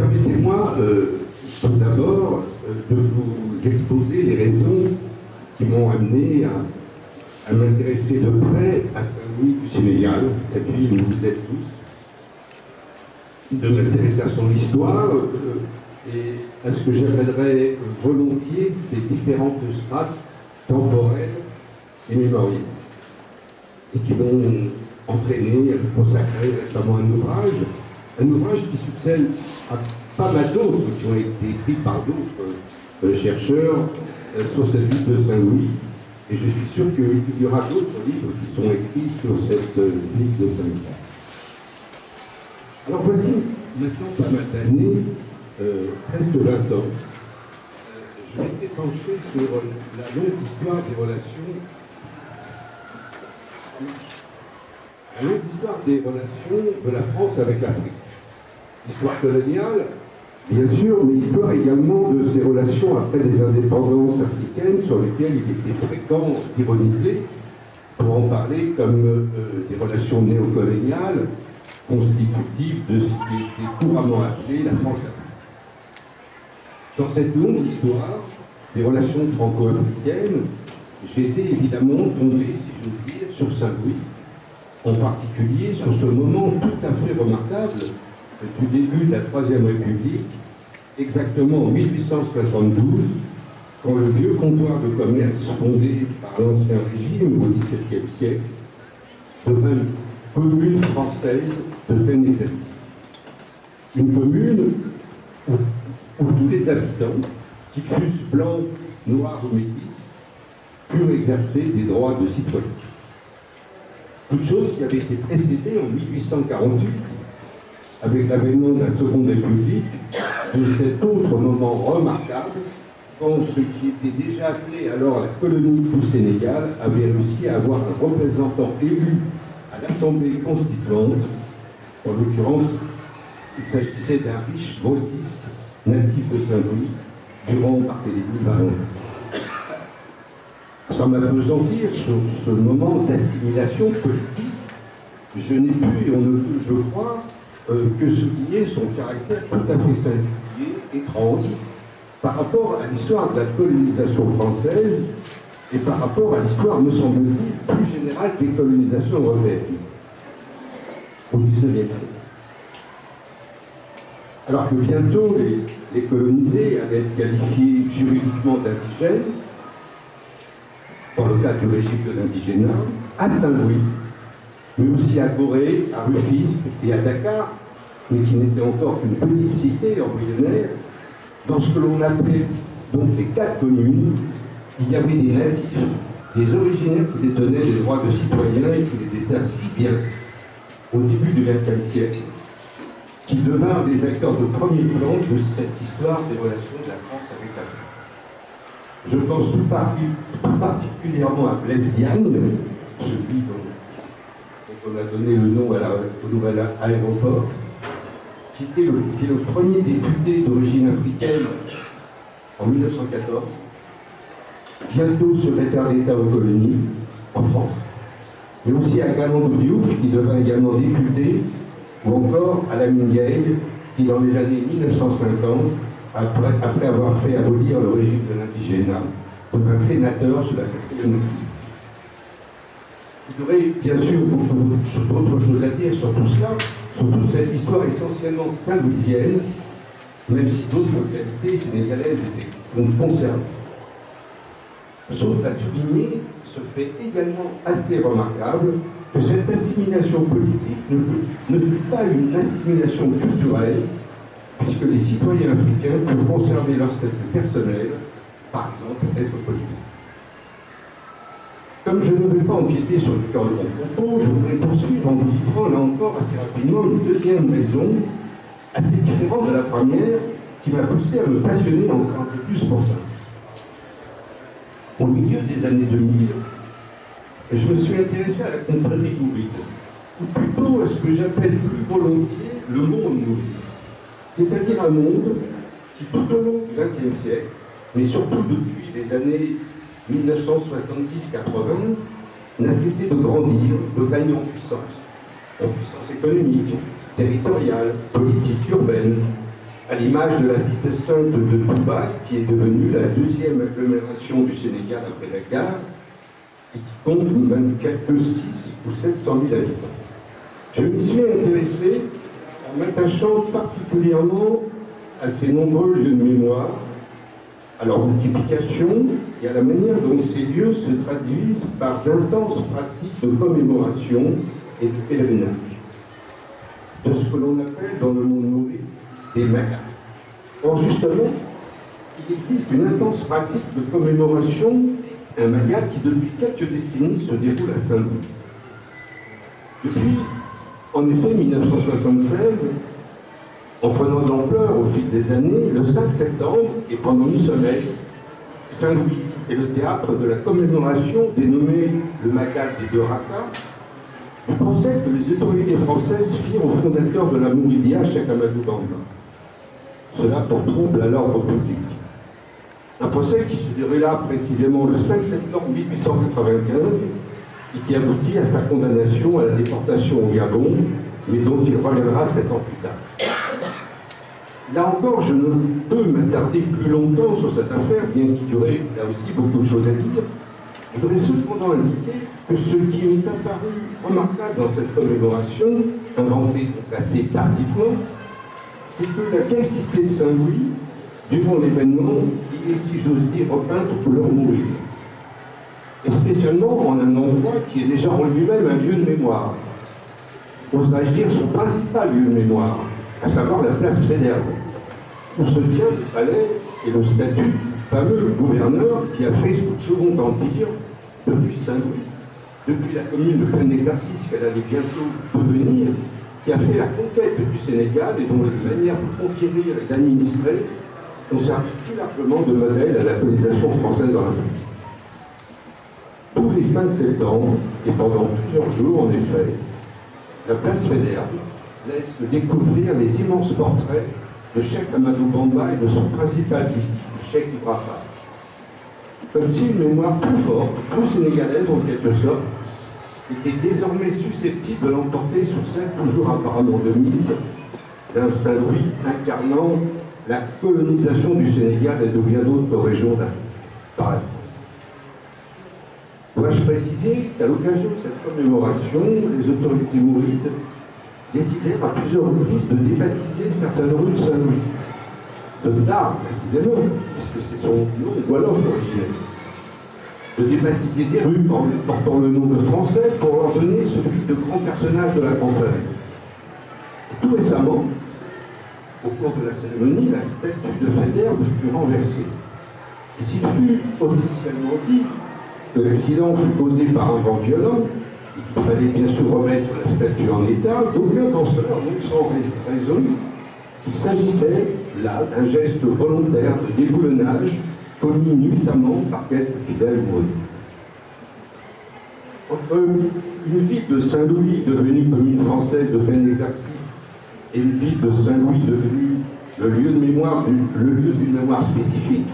Permettez-moi tout d'abord de vous exposer les raisons qui m'ont amené à m'intéresser de près à Saint-Louis du Sénégal, cette ville où vous êtes tous, de m'intéresser à son histoire et à ce que j'appellerais volontiers ces différentes strates temporelles et mémorielles, et qui m'ont entraîné à consacrer récemment un ouvrage qui succède à pas mal d'autres qui ont été écrits par d'autres chercheurs sur cette ville de Saint-Louis. Et je suis sûr qu'il y aura d'autres livres qui sont écrits sur cette ville de Saint-Louis. Alors voici maintenant pas mal d'années, presque 20 ans, je m'étais penché sur la longue histoire des relations. La longue histoire des relations de la France avec l'Afrique. Histoire coloniale, bien sûr, mais histoire également de ses relations après les indépendances africaines sur lesquelles il était fréquent d'ironiser, pour en parler comme des relations néocoloniales constitutives de ce qui était couramment appelé la France-Afrique. Dans cette longue histoire des relations franco-africaines, j'étais évidemment tombé, si j'ose dire, sur Saint-Louis, en particulier sur ce moment tout à fait remarquable du début de la Troisième République, exactement en 1872, quand le vieux comptoir de commerce fondé par l'ancien régime au XVIIe siècle devint une commune française de plein exercice. Une commune où tous les habitants, qu'ils fussent blancs, noirs ou métis, purent exercer des droits de citoyen. Toute chose qui avait été précédée en 1848, avec l'avènement de la Seconde République, de cet autre moment remarquable, quand ce qui était déjà appelé alors la colonie du Sénégal avait réussi à avoir un représentant élu à l'Assemblée constituante. En l'occurrence, il s'agissait d'un riche grossiste natif de Saint-Louis, Durand Barthélemy Baron. Sans m'appesantir sur ce moment d'assimilation politique, je n'ai pu, et on ne peut, je crois, que souligner son caractère tout à fait singulier, étrange, par rapport à l'histoire de la colonisation française et par rapport à l'histoire, me semble-t-il, plus générale des colonisations européennes au XIXe siècle. Alors que bientôt les colonisés allaient être qualifiés juridiquement d'indigènes, dans le cadre du régime de l'indigénat, à Saint-Louis, mais aussi à Gorée, à Rufisque et à Dakar, mais qui n'était encore qu'une petite cité embryonnaire, dans ce que l'on appelait donc les 4 communes, il y avait des natifs, des originaires qui détenaient des droits de citoyens et qui les détinrent si bien au début du XXe siècle, qui devinrent des acteurs de premier plan de cette histoire des relations de la France avec l'Afrique. Je pense tout particulièrement à Blaise Diagne, celui dont on a donné le nom au nouvel aéroport, qui est le premier député d'origine africaine en 1914, bientôt secrétaire d'État aux colonies en France, mais aussi à Galandou Diouf, qui devint également député, ou encore à Lamine Gueye, qui dans les années 1950, après avoir fait abolir le régime de l'indigénat, devint sénateur sous la 4e République. Il y aurait bien sûr beaucoup d'autres choses à dire sur tout cela, sur toute cette histoire essentiellement saint-louisienne, même si d'autres localités sénégalaises étaient concernées. Sauf à souligner ce fait également assez remarquable que cette assimilation politique ne fut pas une assimilation culturelle, puisque les citoyens africains purent conserver leur statut personnel, par exemple être politique. Comme je ne vais pas empiéter sur le cœur de mon propos, je voudrais poursuivre en vous livrant là encore assez rapidement une deuxième raison, assez différente de la première, qui m'a poussé à me passionner encore un peu plus pour ça. Au milieu des années 2000, je me suis intéressé à la confrérie mouride, ou plutôt à ce que j'appelle plus volontiers le monde mouride, c'est-à-dire un monde qui tout au long du XXe siècle, mais surtout depuis les années 1970-80, n'a cessé de grandir, de gagner en puissance économique, territoriale, politique, urbaine, à l'image de la cité sainte de Touba, qui est devenue la deuxième agglomération du Sénégal après la gare, et qui compte quelques 6 ou 700 000 habitants. Je m'y suis intéressé en m'attachant particulièrement à ces nombreux lieux de mémoire, à leur multiplication et à la manière dont ces lieux se traduisent par d'intenses pratiques de commémoration et de pèlerinage, de ce que l'on appelle dans le monde mouride des magas. Or justement, il existe une intense pratique de commémoration, un maga qui depuis quelques décennies se déroule à Saint-Louis. Depuis, en effet, 1976, en prenant de l'ampleur au fil des années, le 5 septembre, et pendant une semaine, Saint-Louis est le théâtre de la commémoration dénommée le Magal des deux Rakas, du procès que les autorités françaises firent au fondateur de la Mouridia, Cheikh Amadou Bamba. Cela pour trouble à l'ordre public. Un procès qui se déroula précisément le 5 septembre 1895 et qui aboutit à sa condamnation à la déportation au Gabon, mais dont il reviendra 7 ans plus tard. Là encore, je ne peux m'attarder plus longtemps sur cette affaire, bien qu'il y aurait là aussi beaucoup de choses à dire. Je voudrais cependant indiquer que ce qui m'est apparu remarquable dans cette commémoration, inventée donc assez tardivement, c'est que la vieille cité de Saint-Louis, durant l'événement, y est, si j'ose dire, repeinte aux couleurs mourides. Et spécialement en un endroit qui est déjà en lui-même un lieu de mémoire. Oserais-je dire son principal lieu de mémoire, à savoir la place Faidherbe, où se tient le palais et le statut du fameux gouverneur qui a fait sous le Second Empire, depuis Saint-Louis, depuis la commune de plein exercice qu'elle allait bientôt devenir, qui a fait la conquête du Sénégal et dont les manières de conquérir et d'administrer ont servi plus largement de modèle à la colonisation française dans l'Afrique. Tous les 5 septembre, et pendant plusieurs jours en effet, la place Faidherbe laisse découvrir les immenses portraits de Cheikh Amadou Bamba et de son principal disciple, Cheikh Ibrahima. Comme si une mémoire plus forte, plus sénégalaise en quelque sorte, était désormais susceptible de l'emporter sur celle toujours apparemment de mise d'un Saint-Louis incarnant la colonisation du Sénégal et de bien d'autres régions d'Afrique, par la France. Dois-je préciser qu'à l'occasion de cette commémoration, les autorités mourides décidèrent à plusieurs reprises de débaptiser certaines rues de Saint-Louis. De Dar, précisément, puisque c'est son nom wolof originel. De débaptiser des rues portant le nom de Français pour leur donner celui de grands personnages de la confrérie. Et tout récemment, au cours de la cérémonie, la statue de Faidherbe fut renversée. Et s'il fut officiellement dit que l'accident fut causé par un vent violent, et qu'il fallait bien sûr remettre la statue en état, d'aucuns penseurs ont sans raison qu'il s'agissait là d'un geste volontaire de déboulonnage commis nuitamment par quelques fidèles mourides. Entre une ville de Saint-Louis devenue commune française de plein exercice et une ville de Saint-Louis devenue le lieu de mémoire, le lieu d'une mémoire spécifique,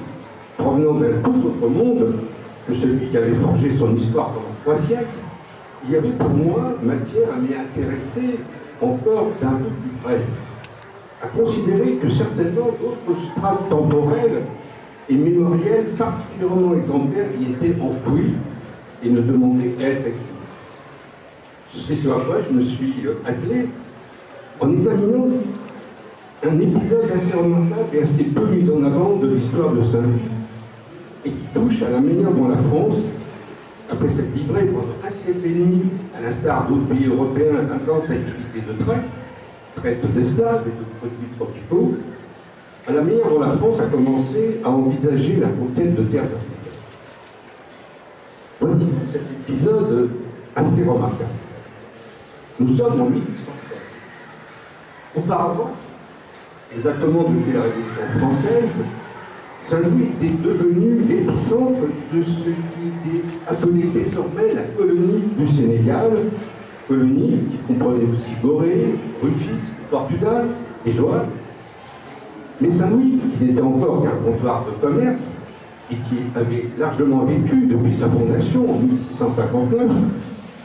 provenant d'un tout autre monde que celui qui avait forgé son histoire pendant 3 siècles, il y avait pour moi matière à m'y intéresser encore d'un peu plus près, à considérer que certainement d'autres strates temporelles et mémorielles particulièrement exemplaires y étaient enfouies et ne demandaient qu'à être exhumées. C'est ce à quoi je me suis attelé en examinant un épisode assez remarquable et assez peu mis en avant de l'histoire de Saint-Louis, et qui touche à la manière dont la France, après s'être livrée pendant un siècle et demi, à l'instar d'autres pays européens, d'intenses activités de traite d'esclaves et de produits tropicaux, à la manière dont la France a commencé à envisager la conquête de terres africaines. Voici cet épisode assez remarquable. Nous sommes en 1807. Auparavant, exactement depuis la Révolution française, Saint-Louis était devenu l'épicentre de ce qui était appelé désormais la colonie du Sénégal, colonie qui comprenait aussi Gorée, Rufisque, Portugal et Joal. Mais Saint-Louis, qui n'était encore qu'un comptoir de commerce et qui avait largement vécu depuis sa fondation en 1659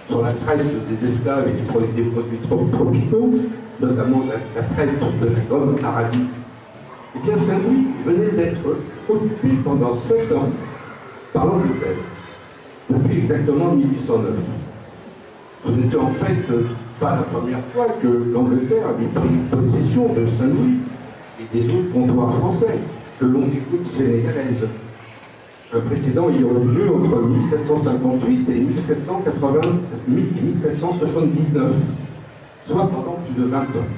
sur la traite des esclaves et des produits tropicaux, notamment la traite de la gomme arabique Eh bien, Saint-Louis venait d'être occupé pendant 7 ans par l'Angleterre, depuis exactement 1809. Ce n'était en fait pas la première fois que l'Angleterre avait pris possession de Saint-Louis et des autres comptoirs français, que l'on écoute sénégalaise. Un précédent ayant eu lieu entre 1758 et 1779, soit pendant plus de 20 ans.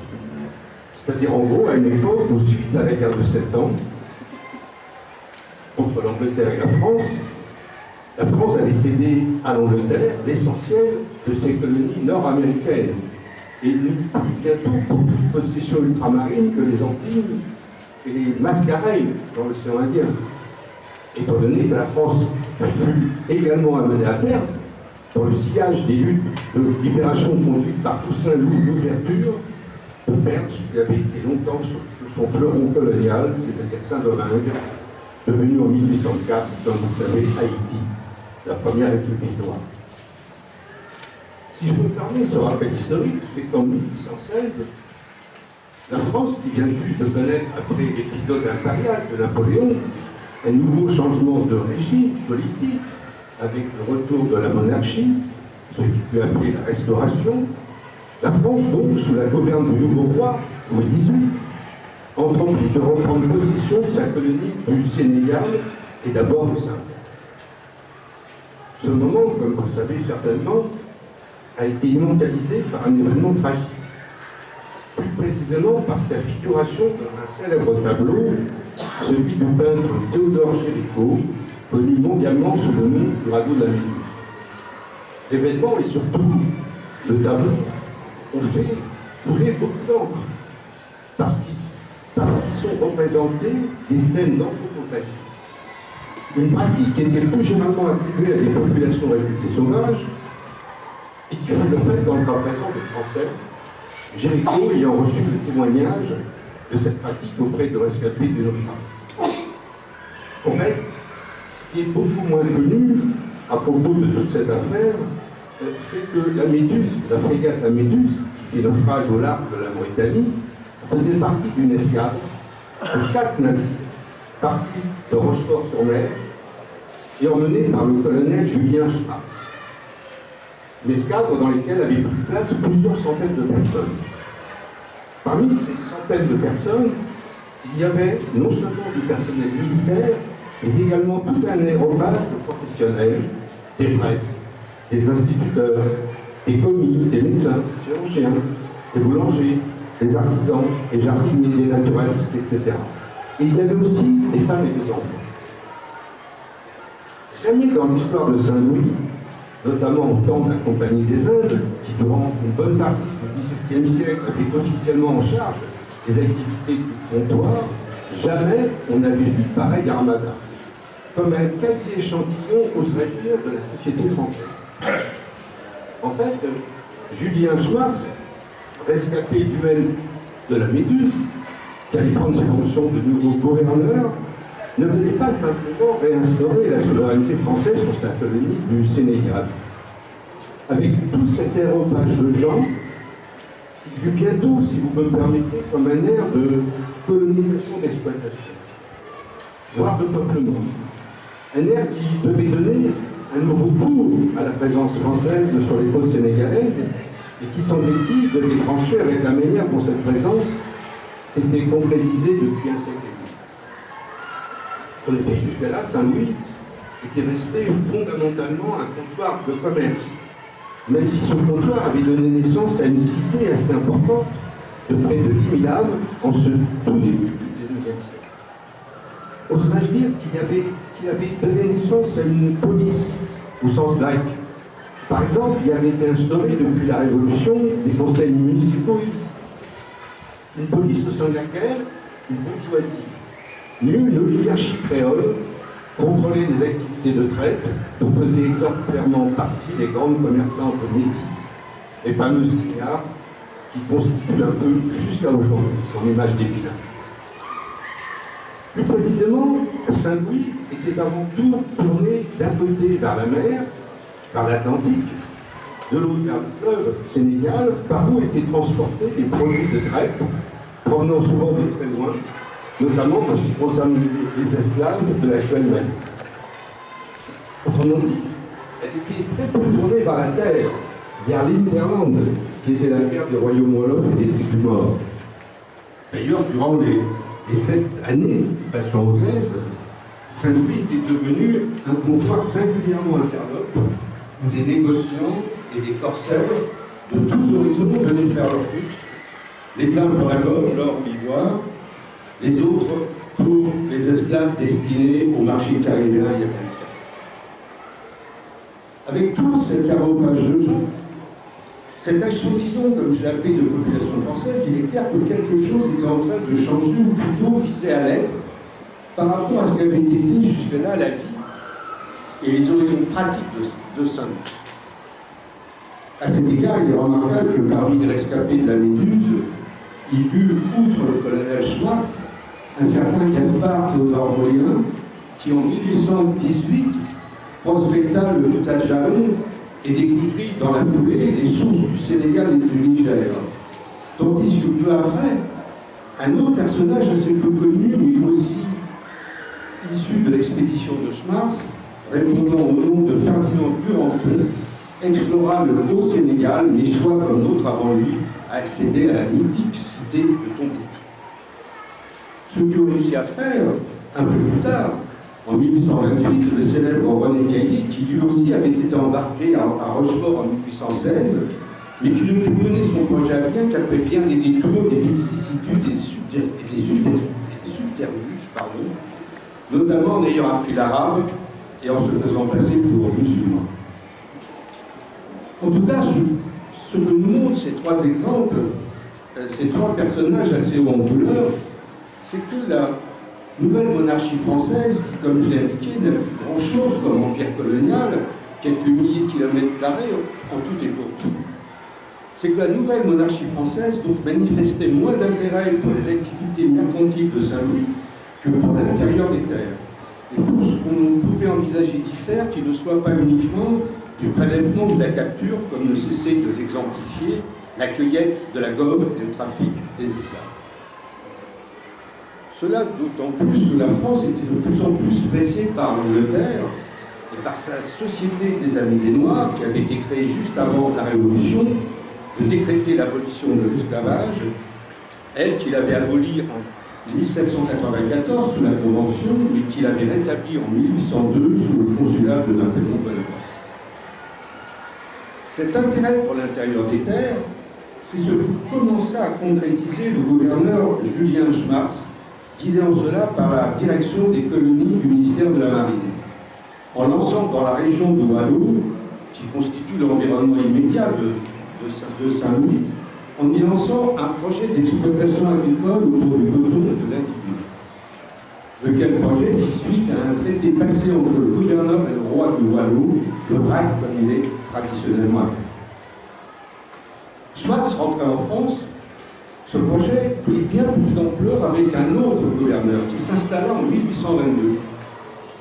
C'est-à-dire en gros à une époque où, suite à la guerre de 7 ans, contre l'Angleterre et la France avait cédé à l'Angleterre l'essentiel de ses colonies nord-américaines et n'eut plus bientôt pour toute possession ultramarine que les Antilles et les Mascareilles dans l'océan Indien. Étant donné que la France fut également amenée à perdre dans le sillage des luttes de libération conduites par Toussaint Louverture, de perdre ce qui avait été longtemps son fleuron colonial, c'est-à-dire Saint-Domingue, devenu en 1804, comme vous savez, Haïti, la première république noire. Si je me permets ce rappel historique, c'est qu'en 1816, la France, qui vient juste de connaître, après l'épisode impérial de Napoléon, un nouveau changement de régime politique, avec le retour de la monarchie, ce qui fut appelé la Restauration, la France, donc, sous la gouverne du nouveau roi, Louis XVIII, entreprit de reprendre possession de sa colonie du Sénégal et d'abord de Saint-Louis. Ce moment, comme vous le savez certainement, a été immortalisé par un événement tragique. Plus précisément par sa figuration dans un célèbre tableau, celui du peintre Théodore Géricault, connu mondialement sous le nom du radeau de la Méduse. L'événement et surtout le tableau ont fait couler beaucoup d'encre, parce qu'ils sont représentés des scènes d'anthropophagie. Une pratique qui était plus généralement attribuée à des populations réputées sauvages, et qui fut le fait dans le cas présent des Français, Géricault ayant reçu le témoignage de cette pratique auprès de rescapés du naufrage. En fait, ce qui est beaucoup moins connu à propos de toute cette affaire, c'est que la Méduse, la frégate La Méduse, qui fait naufrage au large de la Mauritanie, faisait partie d'une escadre de 4 navires partis de Rochefort-sur-Mer et emmenés par le colonel Julien Schwartz. Une escadre dans laquelle avaient pris place plusieurs centaines de personnes. Parmi ces centaines de personnes, il y avait non seulement du personnel militaire, mais également tout un aérobase de professionnels, des prêtres, des instituteurs, des commis, des médecins, chirurgiens, des boulangers, des artisans, des jardiniers, des naturalistes, etc. Et il y avait aussi des femmes et des enfants. Jamais dans l'histoire de Saint-Louis, notamment au temps de la Compagnie des Indes, qui durant une bonne partie du XVIIIe siècle avait officiellement en charge les activités du comptoir, jamais on n'avait vu pareil armada, comme un quasi-échantillon, oserais-je dire, de la société française. En fait, Julien Schwartz, rescapé du duel de la Méduse, qui allait prendre ses fonctions de nouveau gouverneur, ne venait pas simplement réinstaurer la souveraineté française sur sa colonie du Sénégal. Avec tout cet aéropage de gens, il fut bientôt, si vous me permettez, comme un air de colonisation d'exploitation, voire de peuplement. Un air qui devait donner un nouveau cours à la présence française sur les côtes sénégalaises et qui, semble-t-il, devait trancher avec la manière dont cette présence s'était concrétisée depuis un siècle et demi. En effet, jusqu'à là, Saint-Louis était resté fondamentalement un comptoir de commerce, même si ce comptoir avait donné naissance à une cité assez importante de près de 10 000 âmes en ce tout début du XIXe siècle. Oserais-je dire qu'il avait donné naissance à une police au sens grec. Par exemple, il avait été instauré depuis la Révolution des conseils municipaux, une police au sein de laquelle une bourgeoisie, nue une oligarchie créole, contrôlait les activités de traite dont faisaient exemplairement partie les grandes commerçantes métisses, les fameuses cigares qui constituent un peu, jusqu'à aujourd'hui, son image d'épinal. Plus précisément, Saint-Louis était avant tout tourné d'un côté vers la mer, par l'Atlantique, de l'autre vers le fleuve Sénégal, par où étaient transportés des produits de traite, provenant souvent de très loin, notamment en ce qui concerne les esclaves de l'actuel Mali. Autrement dit, elle était très peu tournée vers la terre, vers l'Interland, qui était l'affaire des royaumes wolofs et des tribus morts. D'ailleurs, durant les 7 années d'occupation anglaise, Saint-Louis était devenu un comptoir singulièrement interlope où des négociants et des corsaires de tous horizons venaient faire leur luxe, les uns pour la gomme, l'or ou l'ivoire, les autres pour les esclaves destinés au marché caribéen et américain. Avec tout cet aréopage de gens, cet échantillon, comme je l'ai appelé, de population française, il est clair que quelque chose était en train de changer, ou plutôt visait à l'être, par rapport à ce qu'avait été jusque-là la vie et les horizons pratiques de Saint-Louis. À cet égard, il est remarquable que parmi les rescapés de la Méduse, il y eut, outre le colonel Schwartz, un certain Gaspard Théodore Moyen, qui en 1818 prospecta le Fouta Djallon et découvrit dans la foulée les sources du Sénégal et du Niger. Tandis que peu après, un autre personnage assez peu connu, mais aussi issu de l'expédition de Schwartz, répondant au nom de Ferdinand Duranton, explora le Haut-Sénégal, mais choix comme d'autres avant lui à accéder à la mythique cité de Tombouctou. Ce que réussit à faire, un peu plus tard, en 1828, le célèbre René Caillé, qui lui aussi avait été embarqué à Rochefort en 1816, mais qui ne put mener son projet à bien qu'après bien des détours, des vicissitudes et des subterfuges, notamment en ayant appris l'arabe et en se faisant passer pour musulman. En tout cas, ce que nous montrent ces trois exemples, ces trois personnages assez hauts en couleur, c'est que la nouvelle monarchie française, qui, comme je l'ai indiqué, n'a plus grand-chose comme empire colonial, quelques milliers de kilomètres carrés en tout et pour tout, c'est que la nouvelle monarchie française donc manifestait moins d'intérêt pour les activités mercantiles de Saint-Louis que pour l'intérieur des terres. Et pour ce qu'on pouvait envisager d'y faire, qui ne soit pas uniquement du prélèvement de la capture, comme ne cessait de l'exemplifier, la cueillette de la gomme et le trafic des esclaves. Cela d'autant plus que la France était de plus en plus pressée par l'Angleterre et par sa Société des Amis des Noirs, qui avait été créée juste avant la Révolution, de décréter l'abolition de l'esclavage, elle qui l'avait abolie en 1794 sous la Convention, mais qui l'avait rétablie en 1802 sous le consulat de Napoléon Bonaparte. Cet intérêt pour l'intérieur des terres, c'est ce que commença à concrétiser le gouverneur Julien Schwartz, guidé en cela par la direction des colonies du ministère de la Marine, en lançant dans la région de Wallo, qui constitue l'environnement immédiat de Saint-Louis, en y lançant un projet d'exploitation agricole autour du coton et de l'indigo, lequel projet fit suite à un traité passé entre le gouverneur et le roi de Wallo, le BRAC comme il est traditionnellement appelé. Schwartz rentra en France. Ce projet prit bien plus d'ampleur avec un autre gouverneur qui s'installa en 1822,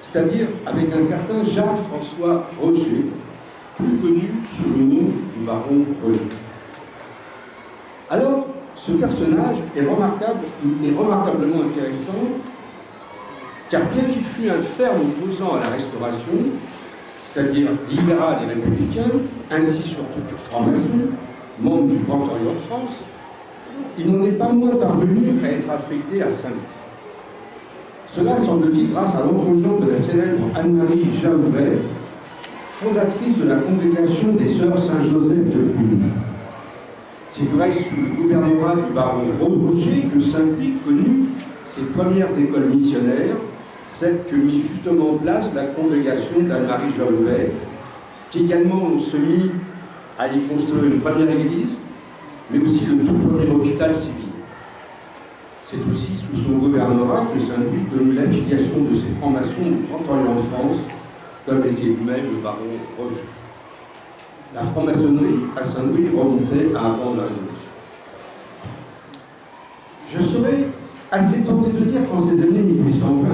c'est-à-dire avec un certain Jacques-François Roger, plus connu sous le nom du baron Roger. Alors, ce personnage est remarquablement intéressant, car bien qu'il fût un ferme opposant à la Restauration, c'est-à-dire libéral et républicain, ainsi surtout que franc-maçon, membre du Grand Orient de France, il n'en est pas moins parvenu à être affecté à Saint-Louis. Cela semble-t-il grâce à l'entregent de la célèbre Anne-Marie Jaouvet, fondatrice de la congrégation des Sœurs Saint-Joseph de Cluny. C'est du reste sous le gouvernorat du baron Rocher que Saint-Louis connut ses premières écoles missionnaires, celles que mit justement en place la congrégation d'Anne-Marie Jaouvet, qui également se mit à y construire une première église, mais aussi le tout premier hôpital civil. C'est aussi sous son gouvernorat que Saint-Louis connut l'affiliation de ses francs-maçons au Grand Orient de France, comme était lui-même le baron Roger. La franc-maçonnerie à Saint-Louis remontait à avant la Révolution. Je serais assez tenté de dire qu'en ces années 1820,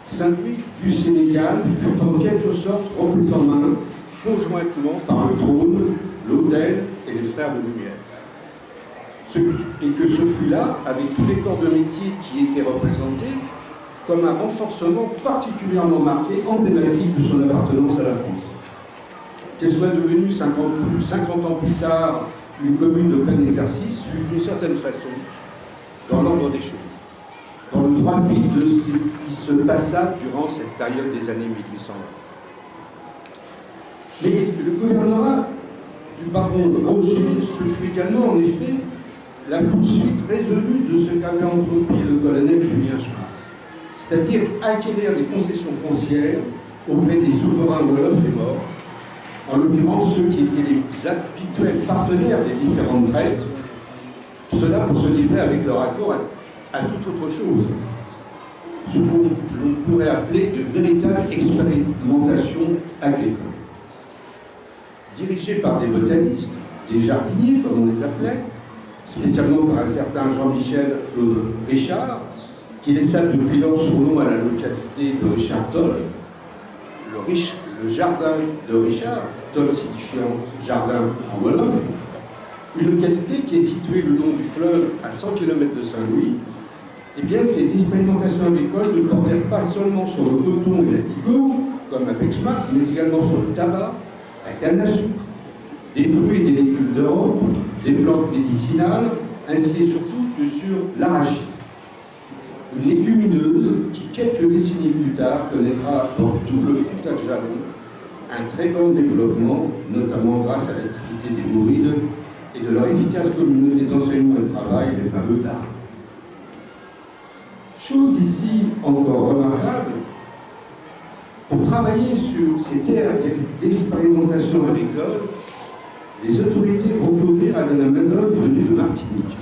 Saint-Louis du Sénégal fut en quelque sorte repris en main, conjointement par le trône, l'autel et les frères de lumière. et que ce fut là, avec tous les corps de métier qui étaient représentés, comme un renforcement particulièrement marqué, emblématique de son appartenance à la France. Qu'elle soit devenue 50 ans plus tard une commune de plein exercice fut d'une certaine façon dans l'ordre des choses, dans le droit fil de ce qui se passa durant cette période des années 1820. Mais le gouvernorat du baron Roger, ce fut également en effet la poursuite résolue de ce qu'avait entrepris le colonel Julien Schmartz, c'est-à-dire acquérir des concessions foncières auprès des souverains wolofs et morts, en l'occurrence ceux qui étaient les habituels partenaires des différentes traites, cela pour se livrer avec leur accord à toute autre chose, ce qu'on pourrait appeler de véritables expérimentations agricoles. Dirigées par des botanistes, des jardiniers comme on les appelait, spécialement par un certain Jean-Michel Richard, qui laissa depuis lors son nom à la localité de Richard-Tol, le jardin de Richard, Tol signifiant jardin en wolof, une localité qui est située le long du fleuve à 100 km de Saint-Louis. Eh bien, ces expérimentations agricoles ne portèrent pas seulement sur le coton et la tigo, comme à Pexmas, mais également sur le tabac, la canne à sucre, des fruits et des légumes d'Europe, des plantes médicinales, ainsi et surtout que sur l'arachide. Une légumineuse qui, quelques décennies plus tard, connaîtra dans tout le foutage jalon un très grand développement, notamment grâce à l'activité des mourides et de leur efficace communauté d'enseignement et de travail, les fameux dards. Chose ici encore remarquable, pour travailler sur ces terres d'expérimentation agricole, les autorités recoururent à de la main-d'œuvre venue de Martinique.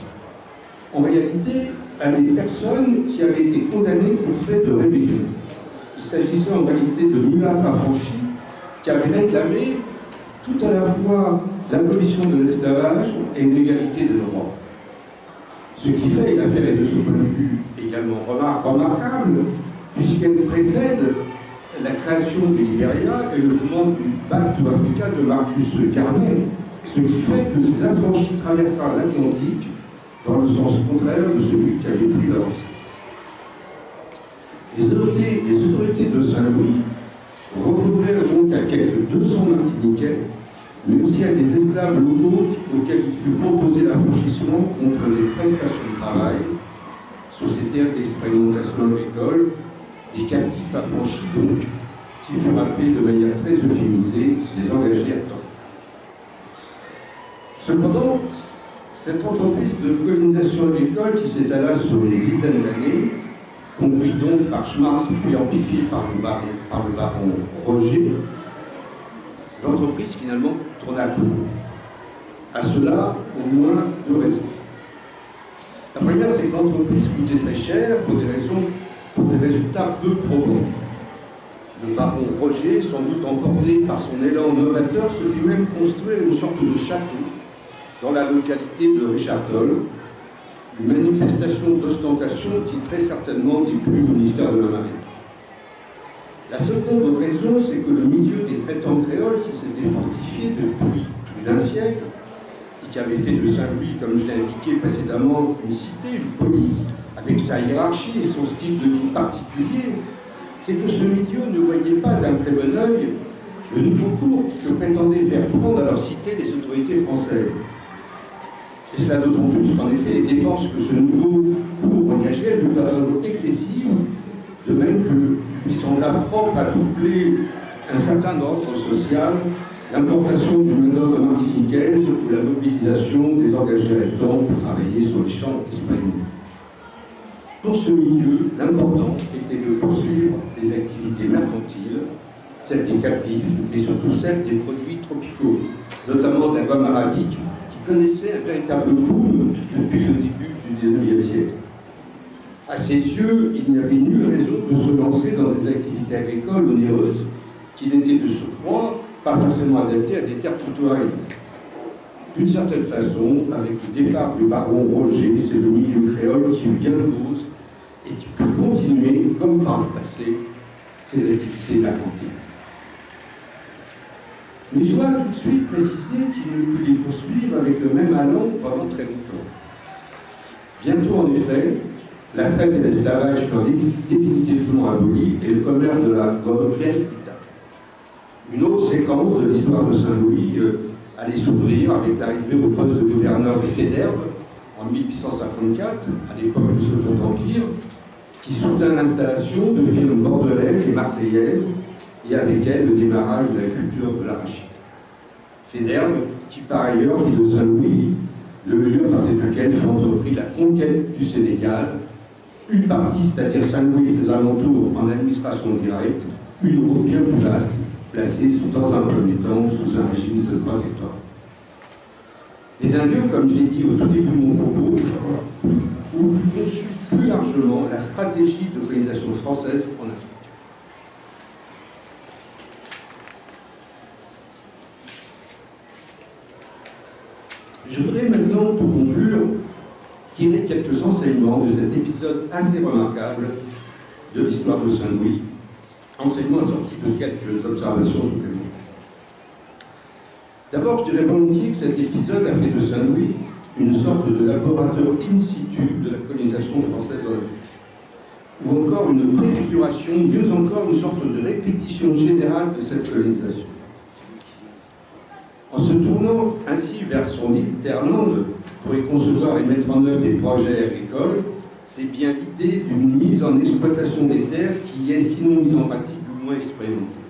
En réalité, à des personnes qui avaient été condamnées pour fait de rébellion. Il s'agissait en réalité de mulâtres affranchis qui avaient réclamé tout à la fois l'abolition de l'esclavage et une égalité de droits. Ce qui fait, et l'affaire est de ce point de vue également remarquable, puisqu'elle précède la création du Libéria et le mouvement du Back to Africa de Marcus Garvey, ce qui fait que ces affranchis traversèrent l'Atlantique dans le sens contraire de celui qui avait pris l'avancée. Les autorités de Saint-Louis recoururent donc à quelques 200 Martiniquais, mais aussi à des esclaves locaux auxquels il fut proposé l'affranchissement contre les prestations de travail, sociétaires d'expérimentation agricole, des captifs affranchis donc, qui furent appelés de manière très euphémisée les engagés à temps. Cependant, cette entreprise de colonisation agricole qui s'étala sur des dizaines d'années, conduite donc par Schmartz puis amplifiée par le baron Roger, l'entreprise finalement tourna à court. À cela, au moins deux raisons. La première, c'est que l'entreprise coûtait très cher pour des résultats peu probants. Le baron Roger, sans doute emporté par son élan novateur, se fit même construire une sorte de château dans la localité de Richard-Tol, une manifestation d'ostentation qui très certainement déplut au ministère de la Marine. La seconde raison, c'est que le milieu des traitants créoles qui s'était fortifié depuis plus d'un siècle, et qui avait fait de Saint-Louis, comme je l'ai indiqué précédemment, une cité, une police, avec sa hiérarchie et son style de vie particulier, c'est que ce milieu ne voyait pas d'un très bon œil le nouveau cours que prétendaient faire prendre à leur cité les autorités françaises. Et cela d'autant plus qu'en effet, les dépenses que ce nouveau cours engageait lui paraissaient excessives, de même que lui sembla propre à doubler un certain ordre social, l'importation du main-d'œuvre martiniquaise ou la mobilisation des engagés à temps pour travailler sur les champs espagnols. Pour ce milieu, l'important était de poursuivre les activités mercantiles, celles des captifs, mais surtout celles des produits tropicaux, notamment de la gomme arabique, qui connaissait un véritable boom depuis le début du XIXe siècle. À ses yeux, il n'y avait nulle raison de se lancer dans des activités agricoles onéreuses qui n'étaient de surcroît pas forcément adaptées à des terres plutôt arides. D'une certaine façon, avec le départ du baron Roger, c'est le milieu créole qui eut gain de cause et qui peut continuer, comme par le passé, ses activités mercantiles. Mais je dois tout de suite préciser qu'il ne put les poursuivre avec le même allant pendant très longtemps. Bientôt, en effet, la traite et l'esclavage furent définitivement abolis et le commerce de la gomme véritable. Une autre séquence de l'histoire de Saint-Louis allait s'ouvrir avec l'arrivée au poste de gouverneur des Fédères en 1854, à l'époque du Second Empire, qui soutint l'installation de firmes bordelaises et marseillaises et avec elles le démarrage de la culture de l'arachide. Fédères, qui par ailleurs fit de Saint-Louis le lieu à partir duquel fut entrepris la conquête du Sénégal, une partie, c'est-à-dire Saint-Louis et ses alentours, en administration directe, une autre bien plus vaste, placée dans un premier temps sous un régime de protectorat. Les Indiens, comme je l'ai dit au tout début de mon propos, ont conçu plus largement la stratégie de colonisation française en Afrique. Je voudrais maintenant, pour conclure, tirer quelques enseignements de cet épisode assez remarquable de l'histoire de Saint-Louis, enseignements assortis de quelques observations supplémentaires. D'abord, je dirais volontiers que cet épisode a fait de Saint-Louis une sorte de laboratoire in situ de la colonisation française en Afrique, ou encore une préfiguration, mieux encore une sorte de répétition générale de cette colonisation. En se tournant ainsi vers son hinterland pour y concevoir et mettre en œuvre des projets agricoles, c'est bien l'idée d'une mise en exploitation des terres qui est, sinon mise en pratique, du moins expérimentée.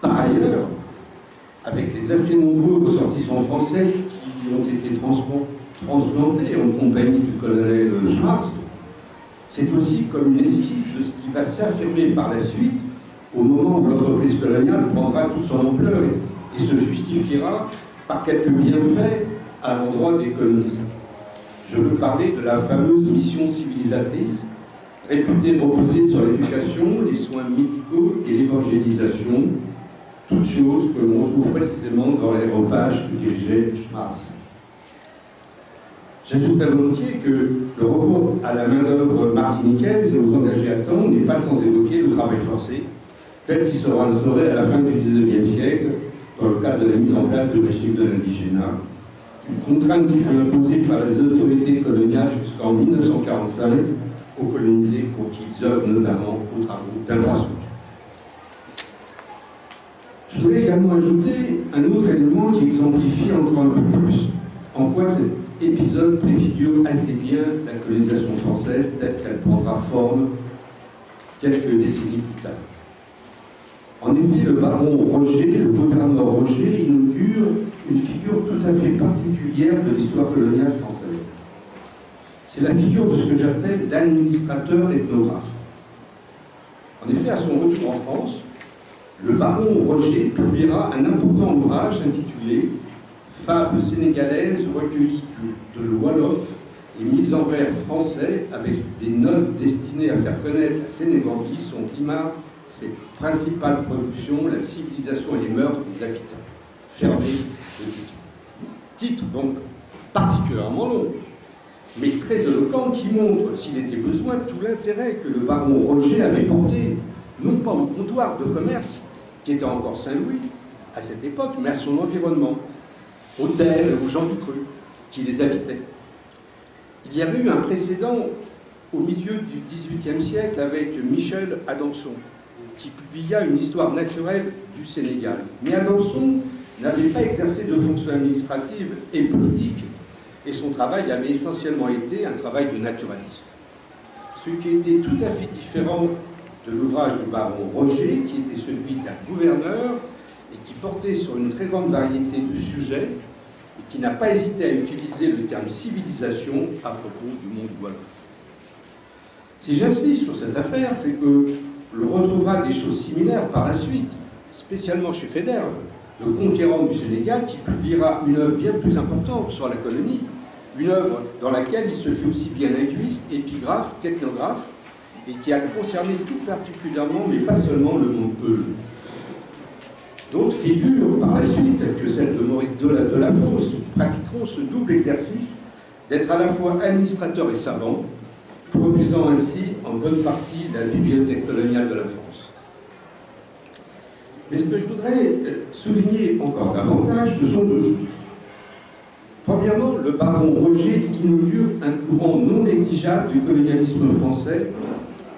Par ailleurs, avec les assez nombreux ressortissants français qui ont été transplantés en compagnie du colonel Schwartz, c'est aussi comme une esquisse de ce qui va s'affirmer par la suite au moment où l'entreprise coloniale prendra toute son ampleur et se justifiera par quelques bienfaits à l'endroit des colonisés. Je veux parler de la fameuse mission civilisatrice, réputée reposer sur l'éducation, les soins médicaux et l'évangélisation, toutes choses que l'on retrouve précisément dans l'aéropage que dirigeait Schwartz. J'ajouterais volontiers que le recours à la main-d'œuvre martiniquaise et aux engagés à temps n'est pas sans évoquer le travail forcé, tel qu'il sera instauré à la fin du XIXe siècle, dans le cadre de la mise en place du régime de l'indigénat, une contrainte qui fut imposée par les autorités coloniales jusqu'en 1945 aux colonisés pour qu'ils œuvrent notamment aux travaux d'infrastructure. Je voudrais également ajouter un autre élément qui exemplifie encore un peu plus en quoi cet épisode préfigure assez bien la colonisation française telle qu'elle prendra forme quelques décennies plus tard. En effet, le baron Roger, le gouverneur Roger, inaugure une figure tout à fait particulière de l'histoire coloniale française. C'est la figure de ce que j'appelle l'administrateur ethnographe. En effet, à son retour en France, le baron Roger publiera un important ouvrage intitulé « Fables sénégalaises recueillies de Wolof et mises en vers français avec des notes destinées à faire connaître la Sénégambie, son climat, ses principales productions, la civilisation et les mœurs des habitants. » Fermé le titre. Titre donc particulièrement long, mais très éloquent, qui montre, s'il était besoin, tout l'intérêt que le baron Roger avait porté, non pas au comptoir de commerce, qui était encore Saint-Louis à cette époque, mais à son environnement, aux terres et aux gens du cru, qui les habitaient. Il y avait eu un précédent au milieu du XVIIIe siècle avec Michel Adanson, qui publia une histoire naturelle du Sénégal. Mais Adanson n'avait pas exercé de fonctions administratives et politiques, et son travail avait essentiellement été un travail de naturaliste. Ce qui était tout à fait différent de l'ouvrage du baron Roger, qui était celui d'un gouverneur et qui portait sur une très grande variété de sujets et qui n'a pas hésité à utiliser le terme civilisation à propos du monde wolof. Si j'insiste sur cette affaire, c'est que l'on retrouvera des choses similaires par la suite, spécialement chez Faidherbe, le conquérant du Sénégal, qui publiera une œuvre bien plus importante sur la colonie, une œuvre dans laquelle il se fait aussi bien linguiste, épigraphe qu'ethnographe, et qui a concerné tout particulièrement, mais pas seulement, le monde Peul. D'autres figures, par la suite, telles que celle de Maurice Delafosse, pratiqueront ce double exercice d'être à la fois administrateur et savant, produisant ainsi en bonne partie la bibliothèque coloniale de la France. Mais ce que je voudrais souligner encore davantage, ce sont deux choses. Premièrement, le baron Roger inaugure un courant non négligeable du colonialisme français,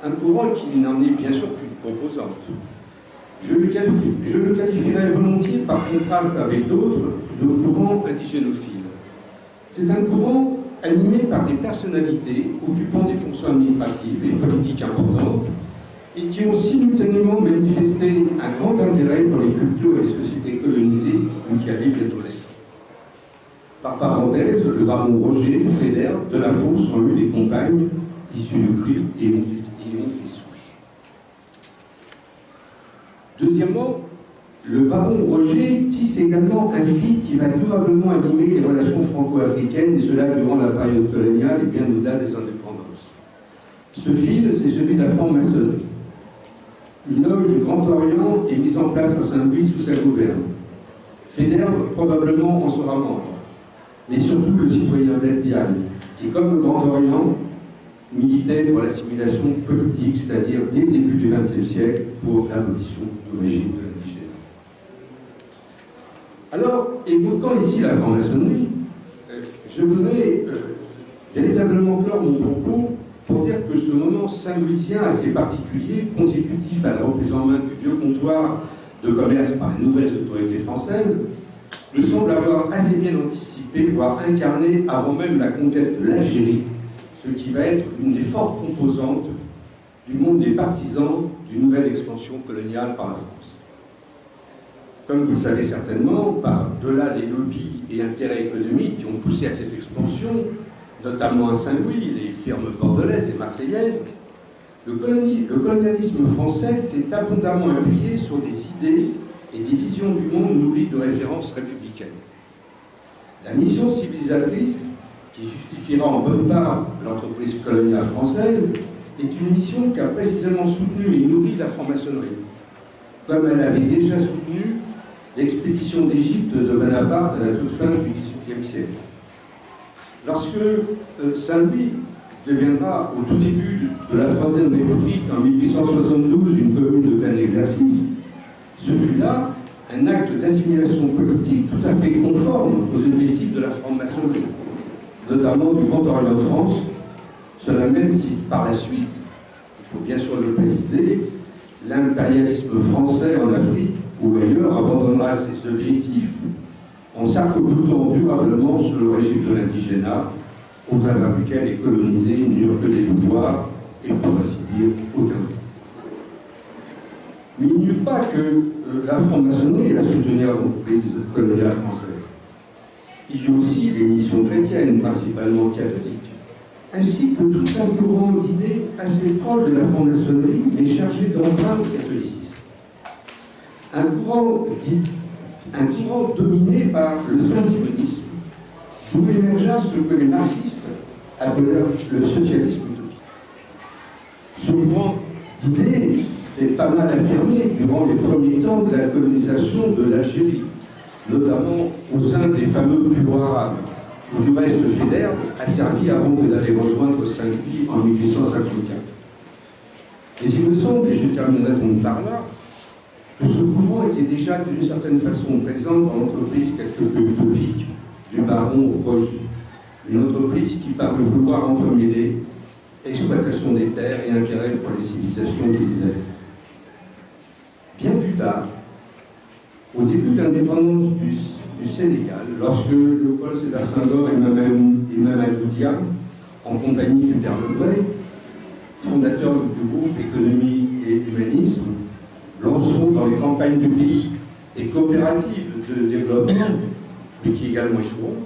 un courant qui n'en est bien sûr qu'une composante. Je le qualifierais volontiers par contraste avec d'autres de courants indigénophiles. C'est un courant animé par des personnalités occupant des fonctions administratives et politiques importantes et qui ont simultanément manifesté un grand intérêt pour les cultures et les sociétés colonisées ou qui allaient bientôt l'être. Par parenthèse, le baron Roger, Fédère, de la Fosse ont eu des compagnes issues du Christ et ont fait souche. Deuxièmement, le baron Roger tisse également un fil qui va durablement animer les relations franco-africaines, et cela durant la période coloniale et bien au-delà des indépendances. Ce fil, c'est celui de la franc-maçonnerie. Une loge du Grand Orient est mise en place à Saint-Louis sous sa gouverne. Fédère probablement en sera membre, mais surtout le citoyen Bestial, qui, comme le Grand Orient, militait pour l'assimilation politique, c'est-à-dire dès le début du XXe siècle, pour l'abolition du régime de l'indigénat. Alors, évoquant ici la franc-maçonnerie, je voudrais véritablement clore mon propos pour dire que ce moment saint-louisien assez particulier, consécutif à la reprise en main du vieux comptoir de commerce par les nouvelles autorités françaises, me semble avoir assez bien anticipé, voire incarné avant même la conquête de l'Algérie, ce qui va être une des fortes composantes du monde des partisans d'une nouvelle expansion coloniale par la France. Comme vous le savez certainement, par-delà les lobbies et intérêts économiques qui ont poussé à cette expansion, notamment à Saint-Louis, les firmes bordelaises et marseillaises, le colonialisme français s'est abondamment appuyé sur des idées et des visions du monde nourries de références républicaines. La mission civilisatrice, qui justifiera en bonne part l'entreprise coloniale française, est une mission qui a précisément soutenu et nourri la franc-maçonnerie, comme elle avait déjà soutenu l'expédition d'Égypte de Bonaparte à la toute fin du XVIIIe siècle. Lorsque Saint-Louis deviendra, au tout début de la Troisième République, en 1872, une commune de plein exercice, ce fut là un acte d'assimilation politique tout à fait conforme aux objectifs de la franc-maçonnerie, notamment du Grand Orient de France, cela même si, par la suite, il faut bien sûr le préciser, l'impérialisme français en Afrique ou ailleurs abandonnera ses objectifs en s'arc-boutant durablement sur le régime de l'indigénat, au travers duquel les colonisés n'eurent que des pouvoirs et, pour ainsi dire, aucun. Mais il n'y eut pas que la franc-maçonnerie à soutenir l'entreprise coloniale française. Il y eut aussi les missions chrétiennes, principalement catholiques, ainsi que tout un courant d'idées assez proche de la franc-maçonnerie, mais chargé d'emprunt au catholicisme. Un courant dominé par le saint-simonisme, d'où émergea ce que les marxistes appelèrent le socialisme utopique. Ce courant d'idées s'est pas mal affirmé durant les premiers temps de la colonisation de l'Algérie, notamment au sein des fameux bureaux arabes, où du reste Fédère a servi avant d'aller rejoindre Saint-Louis en 1854. Mais il me semble, et je terminerai donc par là, que ce courant était déjà d'une certaine façon présent dans l'entreprise quelque peu utopique du baron Roger, une entreprise qui parut vouloir entremêler exploitation des terres et intérêt pour les civilisations qui les avaient. Bien plus tard, au début de l'indépendance du Sénégal, lorsque Léopold Sédar Senghor et Mamadou Dia, en compagnie du père Lebray, fondateur du groupe Économie et Humanisme, lanceront dans les campagnes du pays des coopératives de développement, mais qui également échoueront,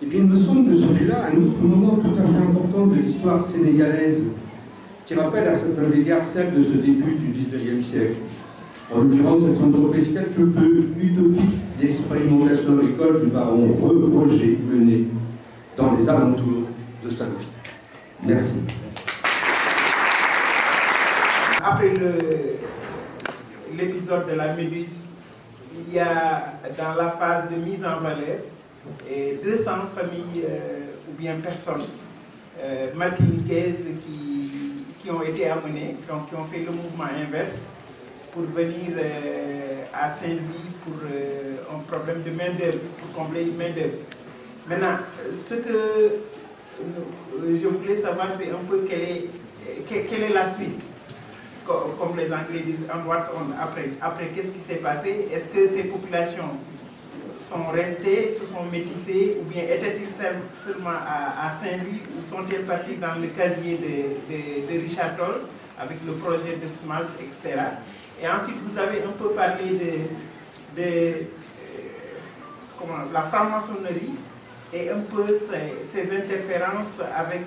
et bien il me semble que ce fut là un autre moment tout à fait important de l'histoire sénégalaise, qui rappelle à certains égards celle de ce début du XIXe siècle. En l'occurrence, cette entreprise quelque peu utopique d'expérimentation agricole du baron Roger menée dans les alentours de Saint-Louis. Merci. Après l'épisode de la Méduse, il y a dans la phase de mise en valeur 200 familles ou bien personnes martiniquaises qui ont été amenées, donc qui ont fait le mouvement inverse pour venir à Saint-Louis pour un problème de main-d'œuvre, pour combler une main-d'œuvre. Maintenant, ce que je voulais savoir, c'est un peu quelle est la suite. Comme les Anglais disent, après qu'est-ce qui s'est passé? Est-ce que ces populations sont restées, se sont métissées, ou bien étaient-ils seulement à Saint-Louis, ou sont-elles parties dans le casier de Richard Toll, avec le projet de SMALT, etc. Et ensuite, vous avez un peu parlé de la franc-maçonnerie et un peu ses interférences avec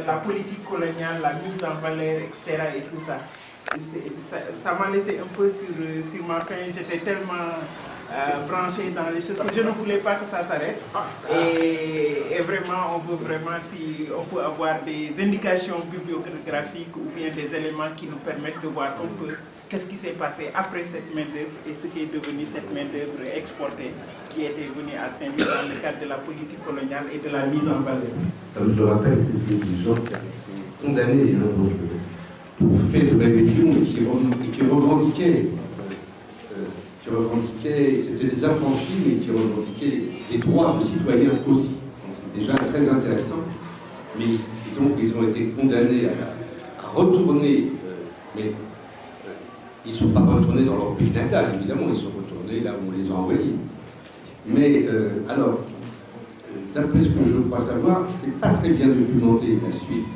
la politique coloniale, la mise en valeur, etc. et tout ça. Ça m'a laissé un peu sur ma faim. J'étais tellement branché dans les choses que je ne voulais pas que ça s'arrête. Et vraiment, on veut vraiment, si on peut avoir des indications bibliographiques ou bien des éléments qui nous permettent de voir un peu qu'est-ce qui s'est passé après cette main-d'œuvre et ce qui est devenu cette main-d'œuvre exportée qui était venue à Saint-Louis dans le cadre de la politique coloniale et de la mise en valeur. Comme je le rappelle, c'était des gens qui avaient été condamnés pour faits de rébellion et qui revendiquaient, c'était des affranchis, mais qui revendiquaient des droits de citoyens aussi. Donc c'est déjà très intéressant. Mais donc ils ont été condamnés à retourner, mais ils ne sont pas retournés dans leur pays natal, évidemment, ils sont retournés là où on les a envoyés. Mais alors, d'après ce que je crois savoir, c'est pas très bien documenté la suite.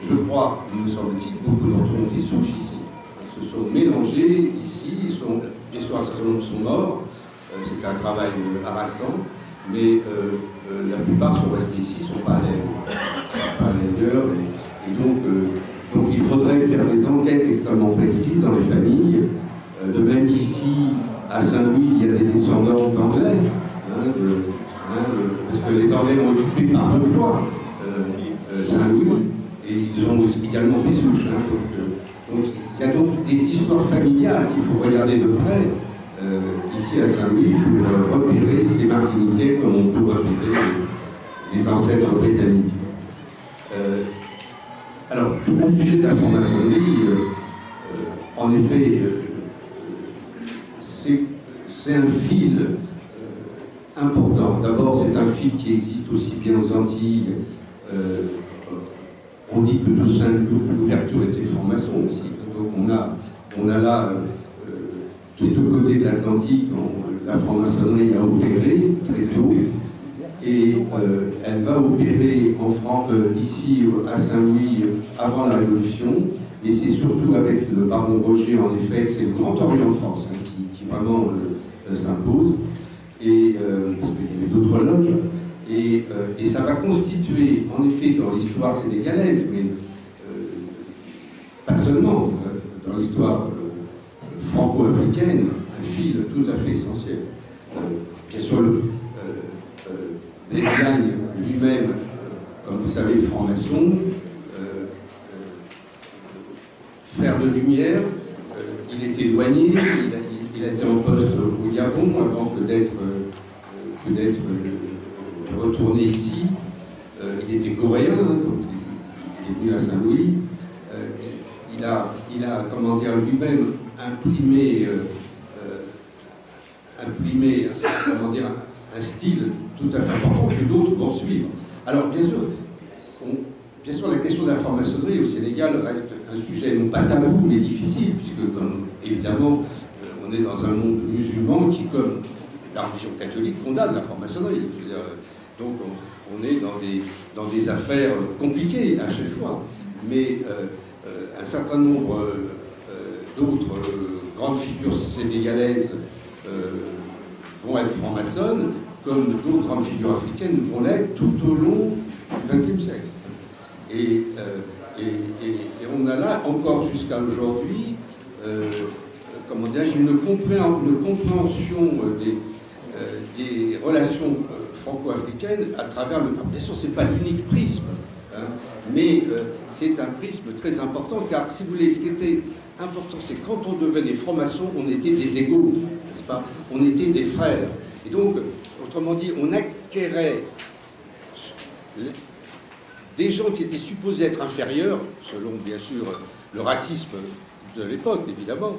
Je crois, il me semble-t-il, beaucoup d'entre eux ont fait souche ici. Ils se sont mélangés ici, bien sûr un certain nombre sont morts, c'est un travail harassant, mais la plupart sont restés ici, ne sont pas allés ailleurs, et donc il faudrait faire des enquêtes extrêmement précises dans les familles, de même qu'ici, à Saint-Louis, il y a des descendants d'Anglais, parce que les Anglais ont occupé par 2 fois Saint-Louis, et ils ont également fait souche. Donc il y a donc des histoires familiales qu'il faut regarder de près, ici à Saint-Louis, pour repérer ces Martiniquais comme on peut repérer les ancêtres britanniques. Alors, au sujet de la franc-maçonnerie, en effet, c'est un fil important. D'abord, c'est un fil qui existe aussi bien aux Antilles. On dit que l'ouverture était franc-maçon aussi. Donc on a là, des 2 côtés de l'Atlantique, la franc-maçonnerie a opéré très tôt. Et elle va opérer en France, ici à Saint-Louis, avant la Révolution, mais c'est surtout avec le baron Roger, en effet, c'est le Grand Orient de France qui vraiment s'impose, et parce qu'il y avait d'autres loges, et ça va constituer, en effet, dans l'histoire sénégalaise, mais pas seulement, dans l'histoire franco-africaine, un fil tout à fait essentiel. Bien sûr, Lesgagne lui-même, comme vous savez, franc-maçon, frère de lumière, il était douanier, il était en poste au Gabon avant que d'être retourné ici. Il était coréen, donc il est venu à Saint-Louis. Il a comment dire, lui-même imprimé comment dire, un style tout à fait important que d'autres vont suivre. Alors, bien sûr, la question de la franc-maçonnerie au Sénégal reste un sujet non pas tabou, mais difficile, puisque, comme, évidemment, on est dans un monde musulman qui, comme la religion catholique, condamne la franc-maçonnerie. Donc, on est dans des affaires compliquées à chaque fois. Mais un certain nombre d'autres grandes figures sénégalaises vont être francs-maçonnes, comme d'autres grandes figures africaines vont l'être tout au long du XXe siècle. Et on a là, encore jusqu'à aujourd'hui, comment dirais-je, une compréhension des relations franco-africaines à travers le... Bien sûr, ce n'est pas l'unique prisme, hein, mais c'est un prisme très important, car, si vous voulez, ce qui était important, c'est que quand on devenait franc-maçon, on était des égaux, n'est-ce pas? On était des frères. Et donc, autrement dit, on acquérait des gens qui étaient supposés être inférieurs, selon, bien sûr, le racisme de l'époque, évidemment,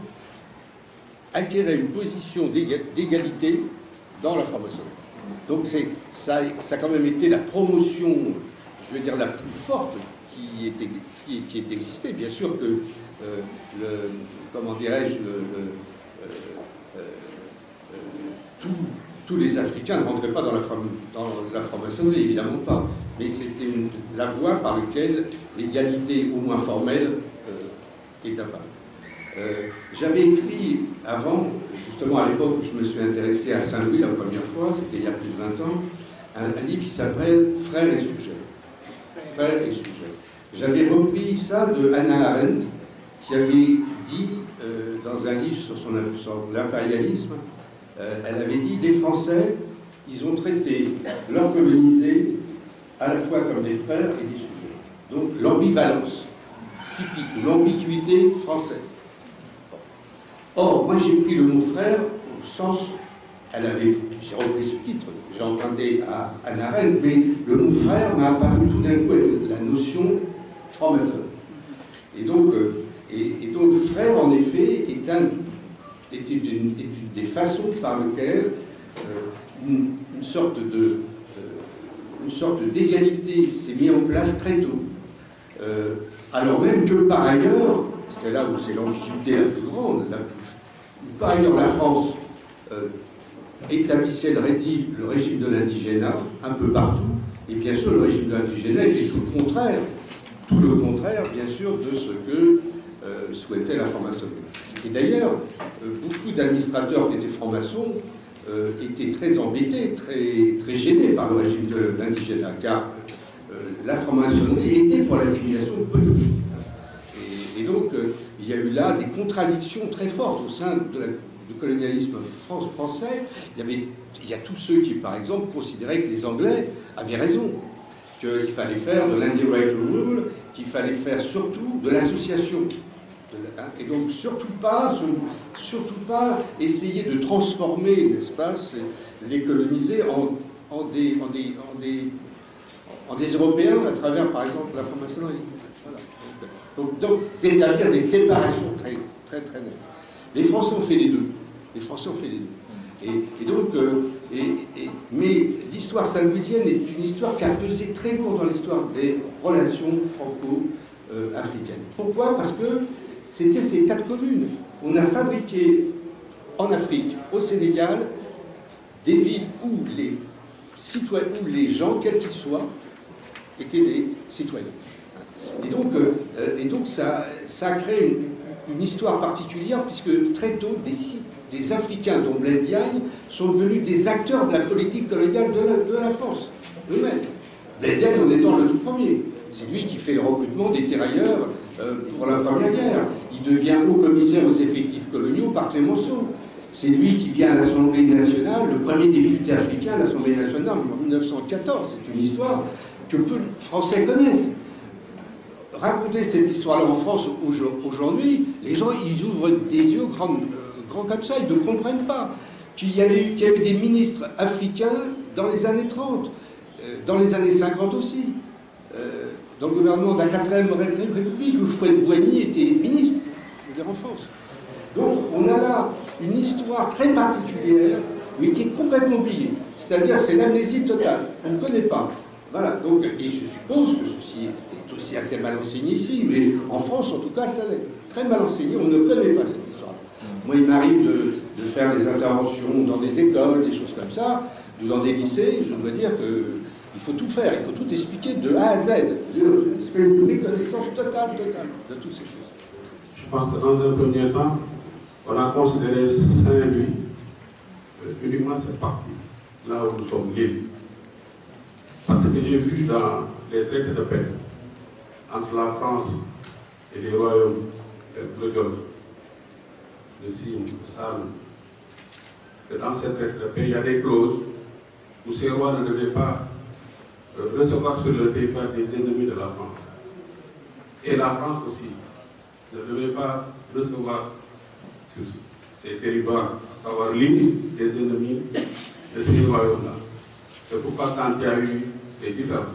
acquéraient une position d'égalité dans la franc-maçonnerie. Donc ça a quand même été la promotion, je veux dire, la plus forte qui est existée. Bien sûr que, comment dirais-je, tous les Africains ne rentraient pas dans la franc-maçonnerie, évidemment pas. Mais c'était la voie par laquelle l'égalité, au moins formelle, est apparue. J'avais écrit avant, justement à l'époque où je me suis intéressé à Saint-Louis la première fois, c'était il y a plus de 20 ans, un livre qui s'appelle « Frères et sujets ». Frères et sujets. J'avais repris ça de Hannah Arendt, qui avait dit, dans un livre sur l'impérialisme, elle avait dit « Les Français, ils ont traité leurs colonisés à la fois comme des frères et des sujets. » Donc l'ambivalence typique, l'ambiguïté française. Or, moi j'ai pris le mot frère au sens, j'ai repris ce titre, j'ai emprunté à Hannah Arendt, mais le mot frère m'a apparu tout d'un coup avec la notion franc-maçonne. Et donc frère, en effet, est une des façons par lesquelles une sorte d'égalité s'est mise en place très tôt. Alors même que par ailleurs, c'est là où c'est l'ambiguïté la plus grande, par ailleurs la France établissait le régime de l'indigénat un peu partout, et bien sûr le régime de l'indigénat était tout le contraire bien sûr de ce que souhaitait la franc-maçonnerie. Et d'ailleurs, beaucoup d'administrateurs qui étaient francs-maçons étaient très embêtés, très gênés par le régime de l'indigénat, car la franc-maçonnerie était pour l'assimilation politique. Et donc, il y a eu là des contradictions très fortes au sein du colonialisme français. Il y a tous ceux qui, par exemple, considéraient que les Anglais avaient raison, qu'il fallait faire de l'indirect rule, qu'il fallait faire surtout de l'association. Et donc, surtout pas essayer de transformer, n'est-ce pas, les colonisés en des Européens à travers, par exemple, la franc-maçonnerie. Voilà. Donc d'établir des séparations très nettes. Les Français ont fait les deux. Mais l'histoire saint-louisienne est une histoire qui a pesé très lourd dans l'histoire des relations franco-africaines. Pourquoi? Parce que c'était ces 4 communes. On a fabriqué en Afrique, au Sénégal, des villes où les gens, quels qu'ils soient, étaient des citoyens. Et donc ça a créé une histoire particulière, puisque très tôt, des Africains, dont Blaise Diagne, sont devenus des acteurs de la politique coloniale de la France, eux-mêmes. Blaise Diagne en étant le tout premier. C'est lui qui fait le recrutement des tirailleurs pour la Première Guerre. Il devient haut-commissaire aux effectifs coloniaux par Clémenceau. C'est lui qui vient à l'Assemblée nationale, le premier député africain à l'Assemblée nationale en 1914. C'est une histoire que peu de Français connaissent. Raconter cette histoire-là en France aujourd'hui, les gens ils ouvrent des yeux grands comme ça, ils ne comprennent pas. Qu'il y avait des ministres africains dans les années 30, dans les années 50 aussi. Dans le gouvernement de la 4e République, où Fouet-Boigny était ministre, je veux dire, en France. Donc on a là une histoire très particulière, mais qui est complètement oubliée. C'est-à-dire c'est l'amnésie totale, on ne connaît pas. Voilà, donc, et je suppose que ceci est aussi assez mal enseigné ici, mais en France en tout cas ça l'est. Très mal enseigné, on ne connaît pas cette histoire. Moi il m'arrive de faire des interventions dans des écoles, des choses comme ça, ou dans des lycées, je dois dire que il faut tout faire, il faut tout expliquer de A à Z. Une espèce de méconnaissance totale de toutes ces choses. Je pense que dans un premier temps, on a considéré Saint-Louis uniquement cette partie, là où nous sommes libres. Parce que j'ai vu dans les traités de paix entre la France et les royaumes, le Golfe, le Sine, le Saloum, que dans ces traités de paix, il y a des clauses où ces rois ne devaient pas recevoir sur le territoire des ennemis de la France. Et la France aussi ne devait pas recevoir sur ces territoires, à savoir l'île, des ennemis de ces royaumes-là. C'est pourquoi quand il y a eu ces différences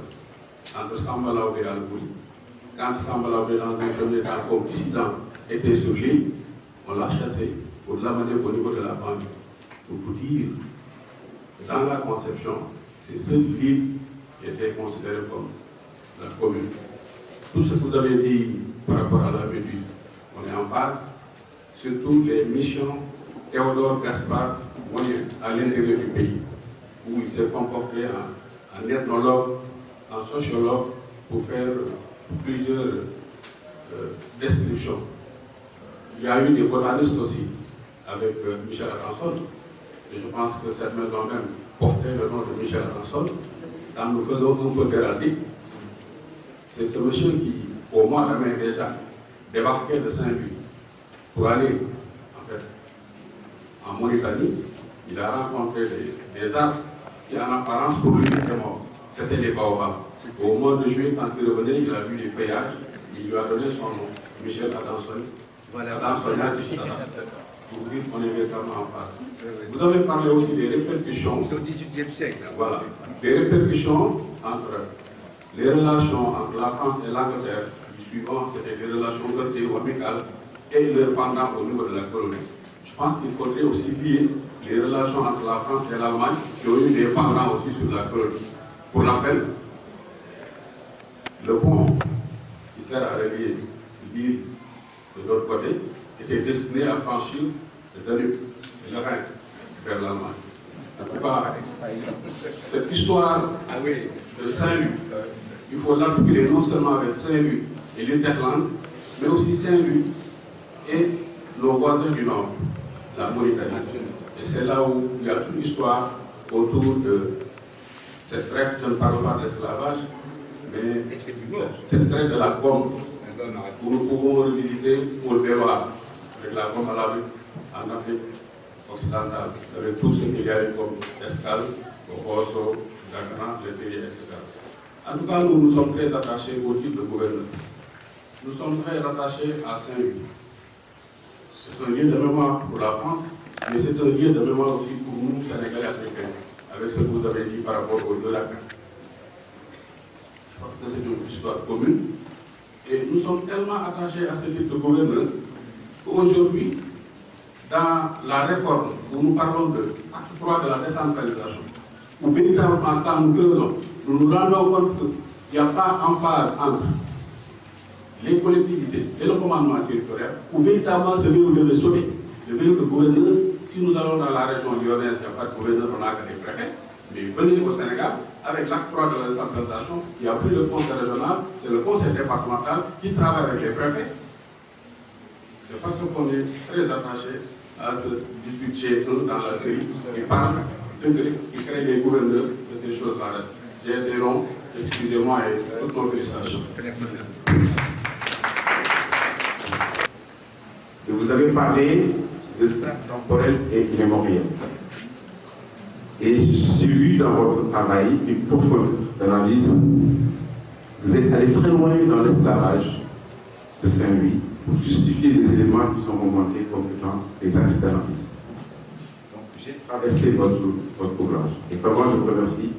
entre Samba Laobé et Albouri, quand Samba Laobé dans un premier temps comme dissident était sur l'île, on l'a chassé pour l'amener au niveau de la banque. Pour vous dire Dans la conception, c'est seule l'île qui était considérée comme la commune. Tout ce que vous avez dit par rapport à la Méduse, on est en phase, surtout les missions Théodore Gaspard à l'intérieur du pays, où il s'est comporté en ethnologue, en sociologue, pour faire plusieurs descriptions. Il y a eu des botanistes aussi, avec Michel Attanson, et je pense que cette maison même portait le nom de Michel Attanson. Quand nous faisons un peu d'héraldique, c'est ce monsieur qui, au mois de mai déjà, débarquait de Saint-Louis pour aller, en fait, en Mauritanie. Il a rencontré des arbres qui, en apparence, pour lui, étaient morts. C'était les baobabs. Au mois de juillet, quand il revenait, il a vu les feuillages, il lui a donné son nom, Michel Attanson. Voilà, pour vous dire qu'on est véritablement en phase. Vous avez parlé aussi des répercussions. C'est au XVIIIe siècle. Hein. Voilà. Des répercussions entre les relations entre la France et l'Angleterre. Suivant, c'était des relations heurtées ou amicales et leur pendant au niveau de la colonie. Je pense qu'il faudrait aussi lier les relations entre la France et l'Allemagne qui ont eu des pendants aussi sur la colonie. Pour rappel, le pont qui sert à relier l'île de l'autre côté était destiné à franchir le Danube et le Rhin vers l'Allemagne. En tout cas, cette histoire de Saint-Louis, il faut l'articuler non seulement avec Saint-Louis et l'Interland, mais aussi Saint-Louis et nos voisins du Nord, la Mauritanie. Et c'est là où il y a toute une histoire autour de cette traite, je ne parle pas d'esclavage, mais cette traite de la gomme, où nous pouvons revisiter pour le débat avec la gomme à la rue en Afrique occidentale, avec tout ce qu'il y a eu comme escale, au Rosso, Dagana, les pays, etc. En tout cas, nous sommes très attachés au titre de gouverneur. Nous sommes très attachés à Saint-Louis. C'est un lieu de mémoire pour la France, mais c'est un lieu de mémoire aussi pour nous, Sénégalais africains, avec ce que vous avez dit par rapport aux deux lacs. Je pense que c'est une histoire commune. Et nous sommes tellement attachés à ce titre de gouverneur qu'aujourd'hui, dans la réforme où nous parlons de l'acte 3 de la décentralisation, où véritablement, quand nous faisons, nous nous rendons compte qu'il n'y a pas en phase entre les collectivités et le commandement territorial, où véritablement ce verrou devait sauter, le verrou de gouverneur. Si nous allons dans la région lyonnaise, il n'y a pas de gouverneur, on n'a que des préfets, mais venez au Sénégal, avec l'acte 3 de la décentralisation, il n'y a plus de conseil régional, c'est le conseil départemental qui travaille avec les préfets. De façon qu'on est très attaché à ce budget 1 dans la série qui parle de qui crée les gouverneurs de ces choses-là restent. J'ai été long, excusez-moi et toutes nos félicitations. Vous avez parlé de strates temporelles et mémorielles. Et j'ai vu dans votre travail une profonde analyse. Vous êtes allé très loin dans l'esclavage de Saint-Louis pour justifier les éléments qui sont remontés comme étant des accidentalistes. Donc j'ai traversé votre ouvrage. Et vraiment, je vous remercie.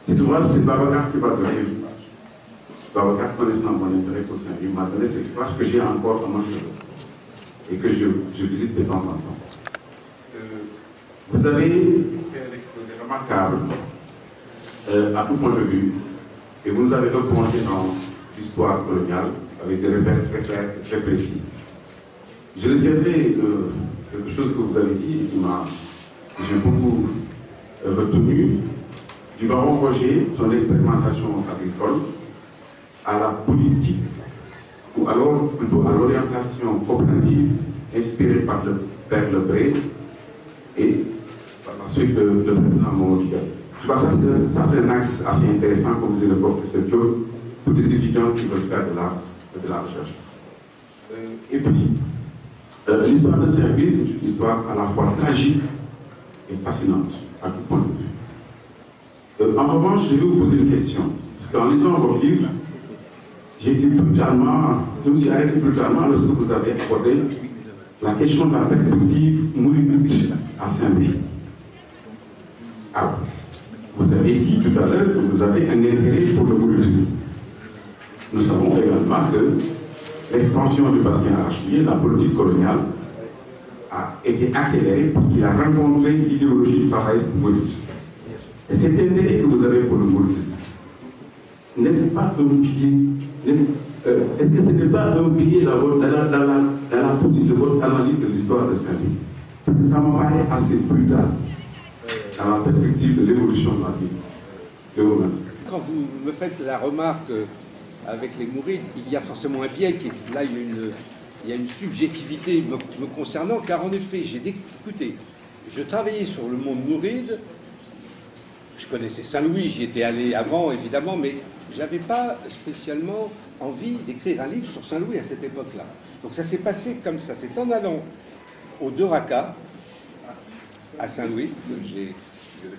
Cet ouvrage, c'est Babacar qui m'a donné l'ouvrage. Babacar, connaissant mon intérêt pour Saint-Louis, m'a donné cet ouvrage que j'ai encore dans mon cheveu et que je visite de temps en temps. Vous avez fait un exposé remarquable à tout point de vue, et vous nous avez documenté dans l'histoire coloniale avec des repères très clairs et très précis. Je retiendrai quelque chose que vous avez dit et que j'ai beaucoup retenu du baron Roger, son expérimentation agricole, à la politique, ou alors plutôt à l'orientation coopérative inspirée par le père Lebré et par la suite de Ferdinand Montdial. Je crois que ça c'est un axe assez intéressant, comme vous le professeur Diop, pour les étudiants qui veulent faire de la recherche. Et puis, l'histoire de Saint-Louis, c'est une histoire à la fois tragique et fascinante, à tout point de vue. En revanche, je vais vous poser une question. Parce qu'en lisant votre livre, je me suis arrêté brutalement lorsque vous avez abordé la question de la perspective mouride à Saint-Louis. Alors, vous avez dit tout à l'heure que vous avez un intérêt pour le mouridisme. Nous savons également que l'expansion du bassin arachidier, la politique coloniale, a été accélérée parce qu'il a rencontré l'idéologie travailliste mouride. Et cet intérêt que vous avez pour le mouridisme, n'est-ce pas un pilier? Est-ce que ce n'est pas un pilier dans la poursuite de votre analyse de l'histoire de Saint-Louis? Parce que ça me paraît assez brutal dans la perspective de l'évolution de la vie. Je vous remercie. Quand vous me faites la remarque avec les mourides, il y a forcément un biais qui est là, il y a une subjectivité me concernant, car en effet, écoutez, je travaillais sur le monde mouride, je connaissais Saint-Louis, j'y étais allé avant, évidemment, mais je n'avais pas spécialement envie d'écrire un livre sur Saint-Louis à cette époque-là. Donc ça s'est passé comme ça, c'est en allant aux Deux Racas, à Saint-Louis,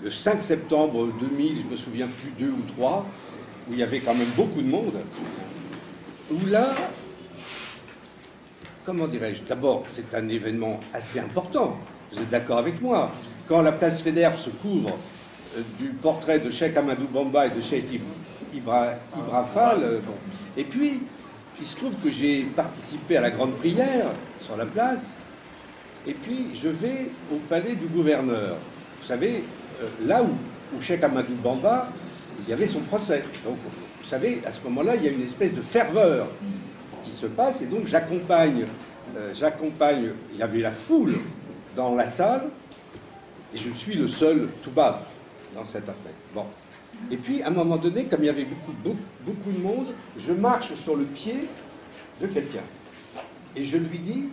le 5 septembre 2000, je me souviens plus, 2 ou 3, où il y avait quand même beaucoup de monde, où là, comment dirais-je, d'abord, c'est un événement assez important, vous êtes d'accord avec moi, quand la place Faidherbe se couvre du portrait de Cheikh Ahmadou Bamba et de Cheikh Ibra Fall, bon. Et puis, il se trouve que j'ai participé à la grande prière sur la place, et puis je vais au palais du gouverneur. Vous savez, là où Cheikh Ahmadou Bamba, il y avait son procès. Donc, vous savez, à ce moment-là, il y a une espèce de ferveur qui se passe, et donc j'accompagne, il y avait la foule dans la salle, et je suis le seul tout bas dans cette affaire. Bon. Et puis, à un moment donné, comme il y avait beaucoup de monde, je marche sur le pied de quelqu'un. Et je lui dis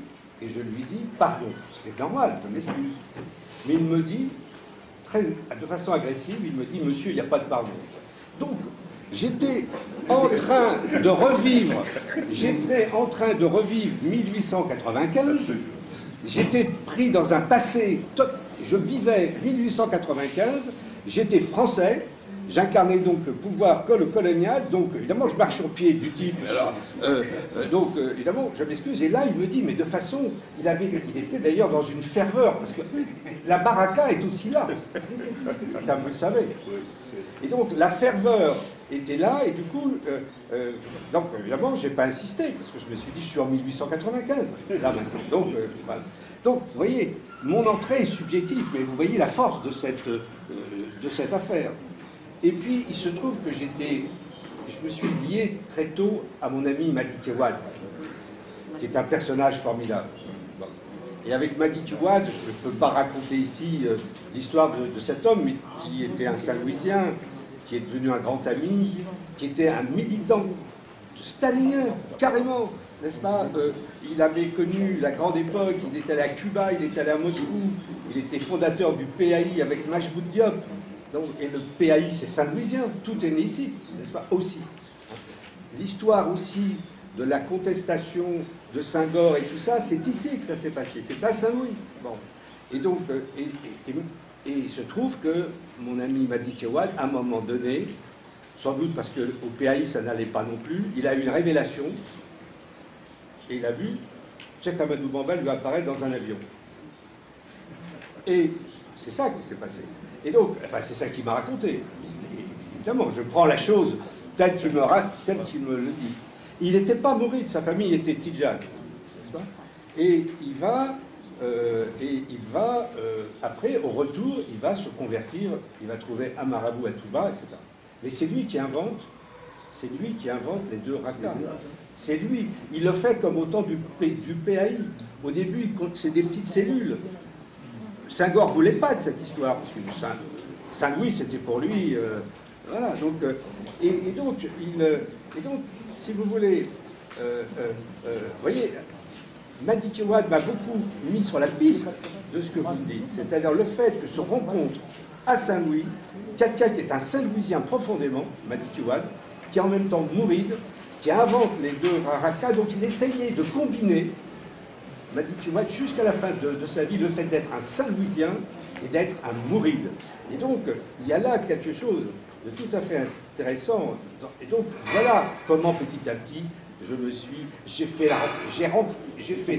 pardon, ce qui est normal, je m'excuse. Mais il me dit, de façon agressive, il me dit, monsieur, il n'y a pas de pardon. Donc, j'étais en train de revivre 1895, j'étais pris dans un passé, je vivais 1895, j'étais français, j'incarnais donc le pouvoir colonial, donc évidemment je marche sur pied du type, alors, donc évidemment je m'excuse, et là il me dit, mais de façon, il était d'ailleurs dans une ferveur, parce que la baraka est aussi là, comme vous le savez. Et donc la ferveur était là, et du coup, donc évidemment j'ai pas insisté, parce que je me suis dit, je suis en 1895, là maintenant, donc voilà. Donc, vous voyez, mon entrée est subjective, mais vous voyez la force de cette affaire. Et puis, il se trouve que je me suis lié très tôt à mon ami Madi Kewad, qui est un personnage formidable. Bon. Et avec Madi Kewad, je ne peux pas raconter ici l'histoire de cet homme, mais qui était un Saint-Louisien, qui est devenu un grand ami, qui était un militant stalinien, carrément, n'est-ce pas? Il avait connu la grande époque, il est allé à Cuba, il est allé à Moscou, il était fondateur du PAI avec Majboud Diop. Donc, et le PAI, c'est Saint-Louisien, tout est né ici, n'est-ce pas? Aussi. L'histoire aussi de la contestation de Senghor et tout ça, c'est ici que ça s'est passé, c'est à Saint-Louis. Bon. Et donc, et il se trouve que mon ami Madi Kewad, à un moment donné, sans doute parce qu'au PAI ça n'allait pas non plus, il a eu une révélation, et il a vu Cheikh Ahmadou Bamba lui apparaître dans un avion. Et c'est ça qui s'est passé. Et donc, enfin, c'est ça qu'il m'a raconté. Et, évidemment, je prends la chose telle qu'il me le dit. Il n'était pas mouride, sa famille était tidjane, n'est-ce pas? Et il va, après, au retour, il va se convertir, il va trouver un marabout à Touba, etc. Mais c'est lui qui invente les deux rakas. C'est lui. Il le fait comme au temps du PAI. Au début, c'est des petites cellules. Senghor ne voulait pas de cette histoire, parce que Saint-Louis, c'était pour lui... voilà, donc... Et donc, si vous voulez... voyez, Madi Kewad m'a beaucoup mis sur la piste de ce que vous dites. C'est-à-dire le fait que se rencontre à Saint-Louis quelqu'un qui est un Saint-Louisien profondément, Madi Kewad, qui est en même temps mouride, qui invente les deux rakas, donc il essayait de combiner, Madi Kewad, jusqu'à la fin de sa vie, le fait d'être un Saint-Louisien et d'être un mouride. Et donc, il y a là quelque chose de tout à fait intéressant. Et donc, voilà comment petit à petit, j'ai fait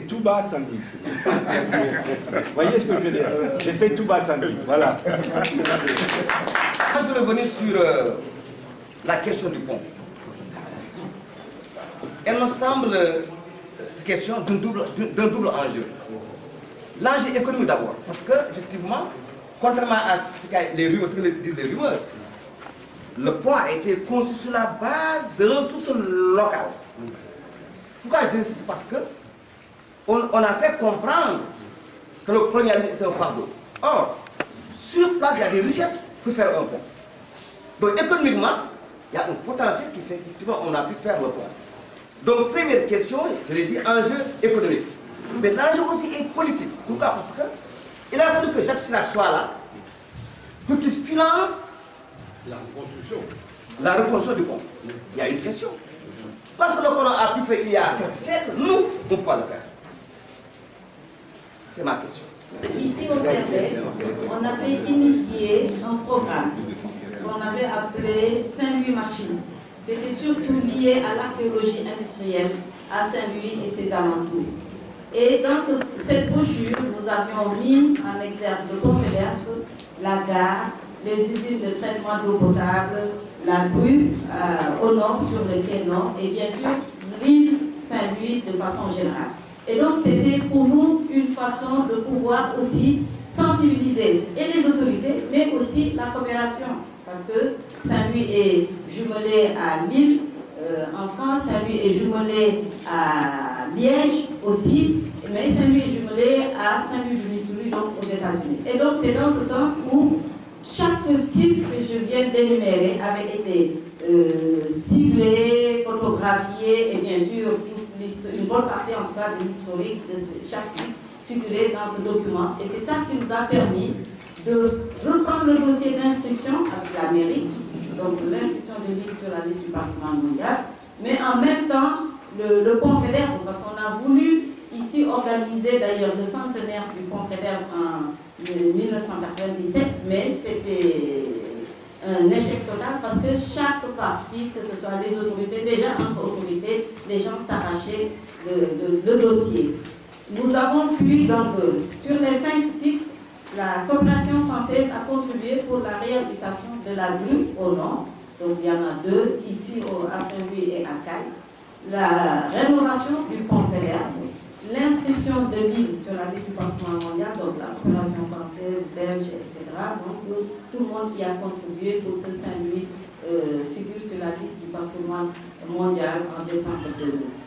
Touba Saint-Louis. Vous voyez ce que je veux dire? J'ai fait Touba Saint-Louis, voilà. Je vais revenir sur la question du pont. Elle me semble cette question d'un double enjeu. L'enjeu économique d'abord, parce que effectivement, contrairement à ce que disent les rumeurs, le pont a été construit sur la base de ressources locales. Pourquoi je dis ça? Parce que on a fait comprendre que le colonialisme est un fardeau. Or, sur place, il y a des richesses pour faire un pont. Donc, économiquement, il y a un potentiel qui fait qu'effectivement, on a pu faire le pont. Donc, première question, je l'ai dit, enjeu économique. Mais l'enjeu aussi est politique. Pourquoi? Parce que il a fallu que Jacques Chirac soit là pour qu'il finance la reconstruction du pont. Il y a une question. Parce que le colon a pu faire il y a quelques siècles, nous, on peut pas le faire. C'est ma question. Ici au CRS, on avait initié un programme qu'on avait appelé Saint-Louis Machine. C'était surtout lié à l'archéologie industrielle à Saint-Louis et ses alentours. Et dans cette brochure, nous avions mis en exergue le pont Faidherbe, la gare, les usines de traitement d'eau potable, la grue au nord sur le quai nord et bien sûr l'île Saint-Louis de façon générale. Et donc c'était pour nous une façon de pouvoir aussi sensibiliser et les autorités, mais aussi la coopération. Parce que Saint-Louis est jumelé à Lille en France, Saint-Louis est jumelé à Liège aussi, mais Saint-Louis est jumelé à Saint-Louis du Missouri, donc aux États-Unis. Et donc c'est dans ce sens où chaque site que je viens d'énumérer avait été ciblé, photographié et bien sûr une bonne partie en tout cas de l'historique de chaque site figurait dans ce document. Et c'est ça qui nous a permis de reprendre le dossier d'inscription avec la mairie, donc l'inscription de l'île sur la liste du patrimoine mondial, mais en même temps le pont Faidherbe, parce qu'on a voulu ici organiser d'ailleurs le centenaire du pont Faidherbe en 1997, mais c'était un échec total parce que chaque partie, que ce soit les autorités, déjà entre autorités, les gens s'arrachaient le dossier. Nous avons pu donc, sur les 5 sites, la coopération française a contribué pour la réhabilitation de la grue au nord, donc il y en a 2, ici à Saint-Louis et à Caille, la rénovation du pont Faidherbe, l'inscription de l'île sur la liste du patrimoine mondial, donc la coopération française, belge, etc. Donc tout le monde y a contribué pour que Saint-Louis figure sur la liste du patrimoine mondial en décembre 2000.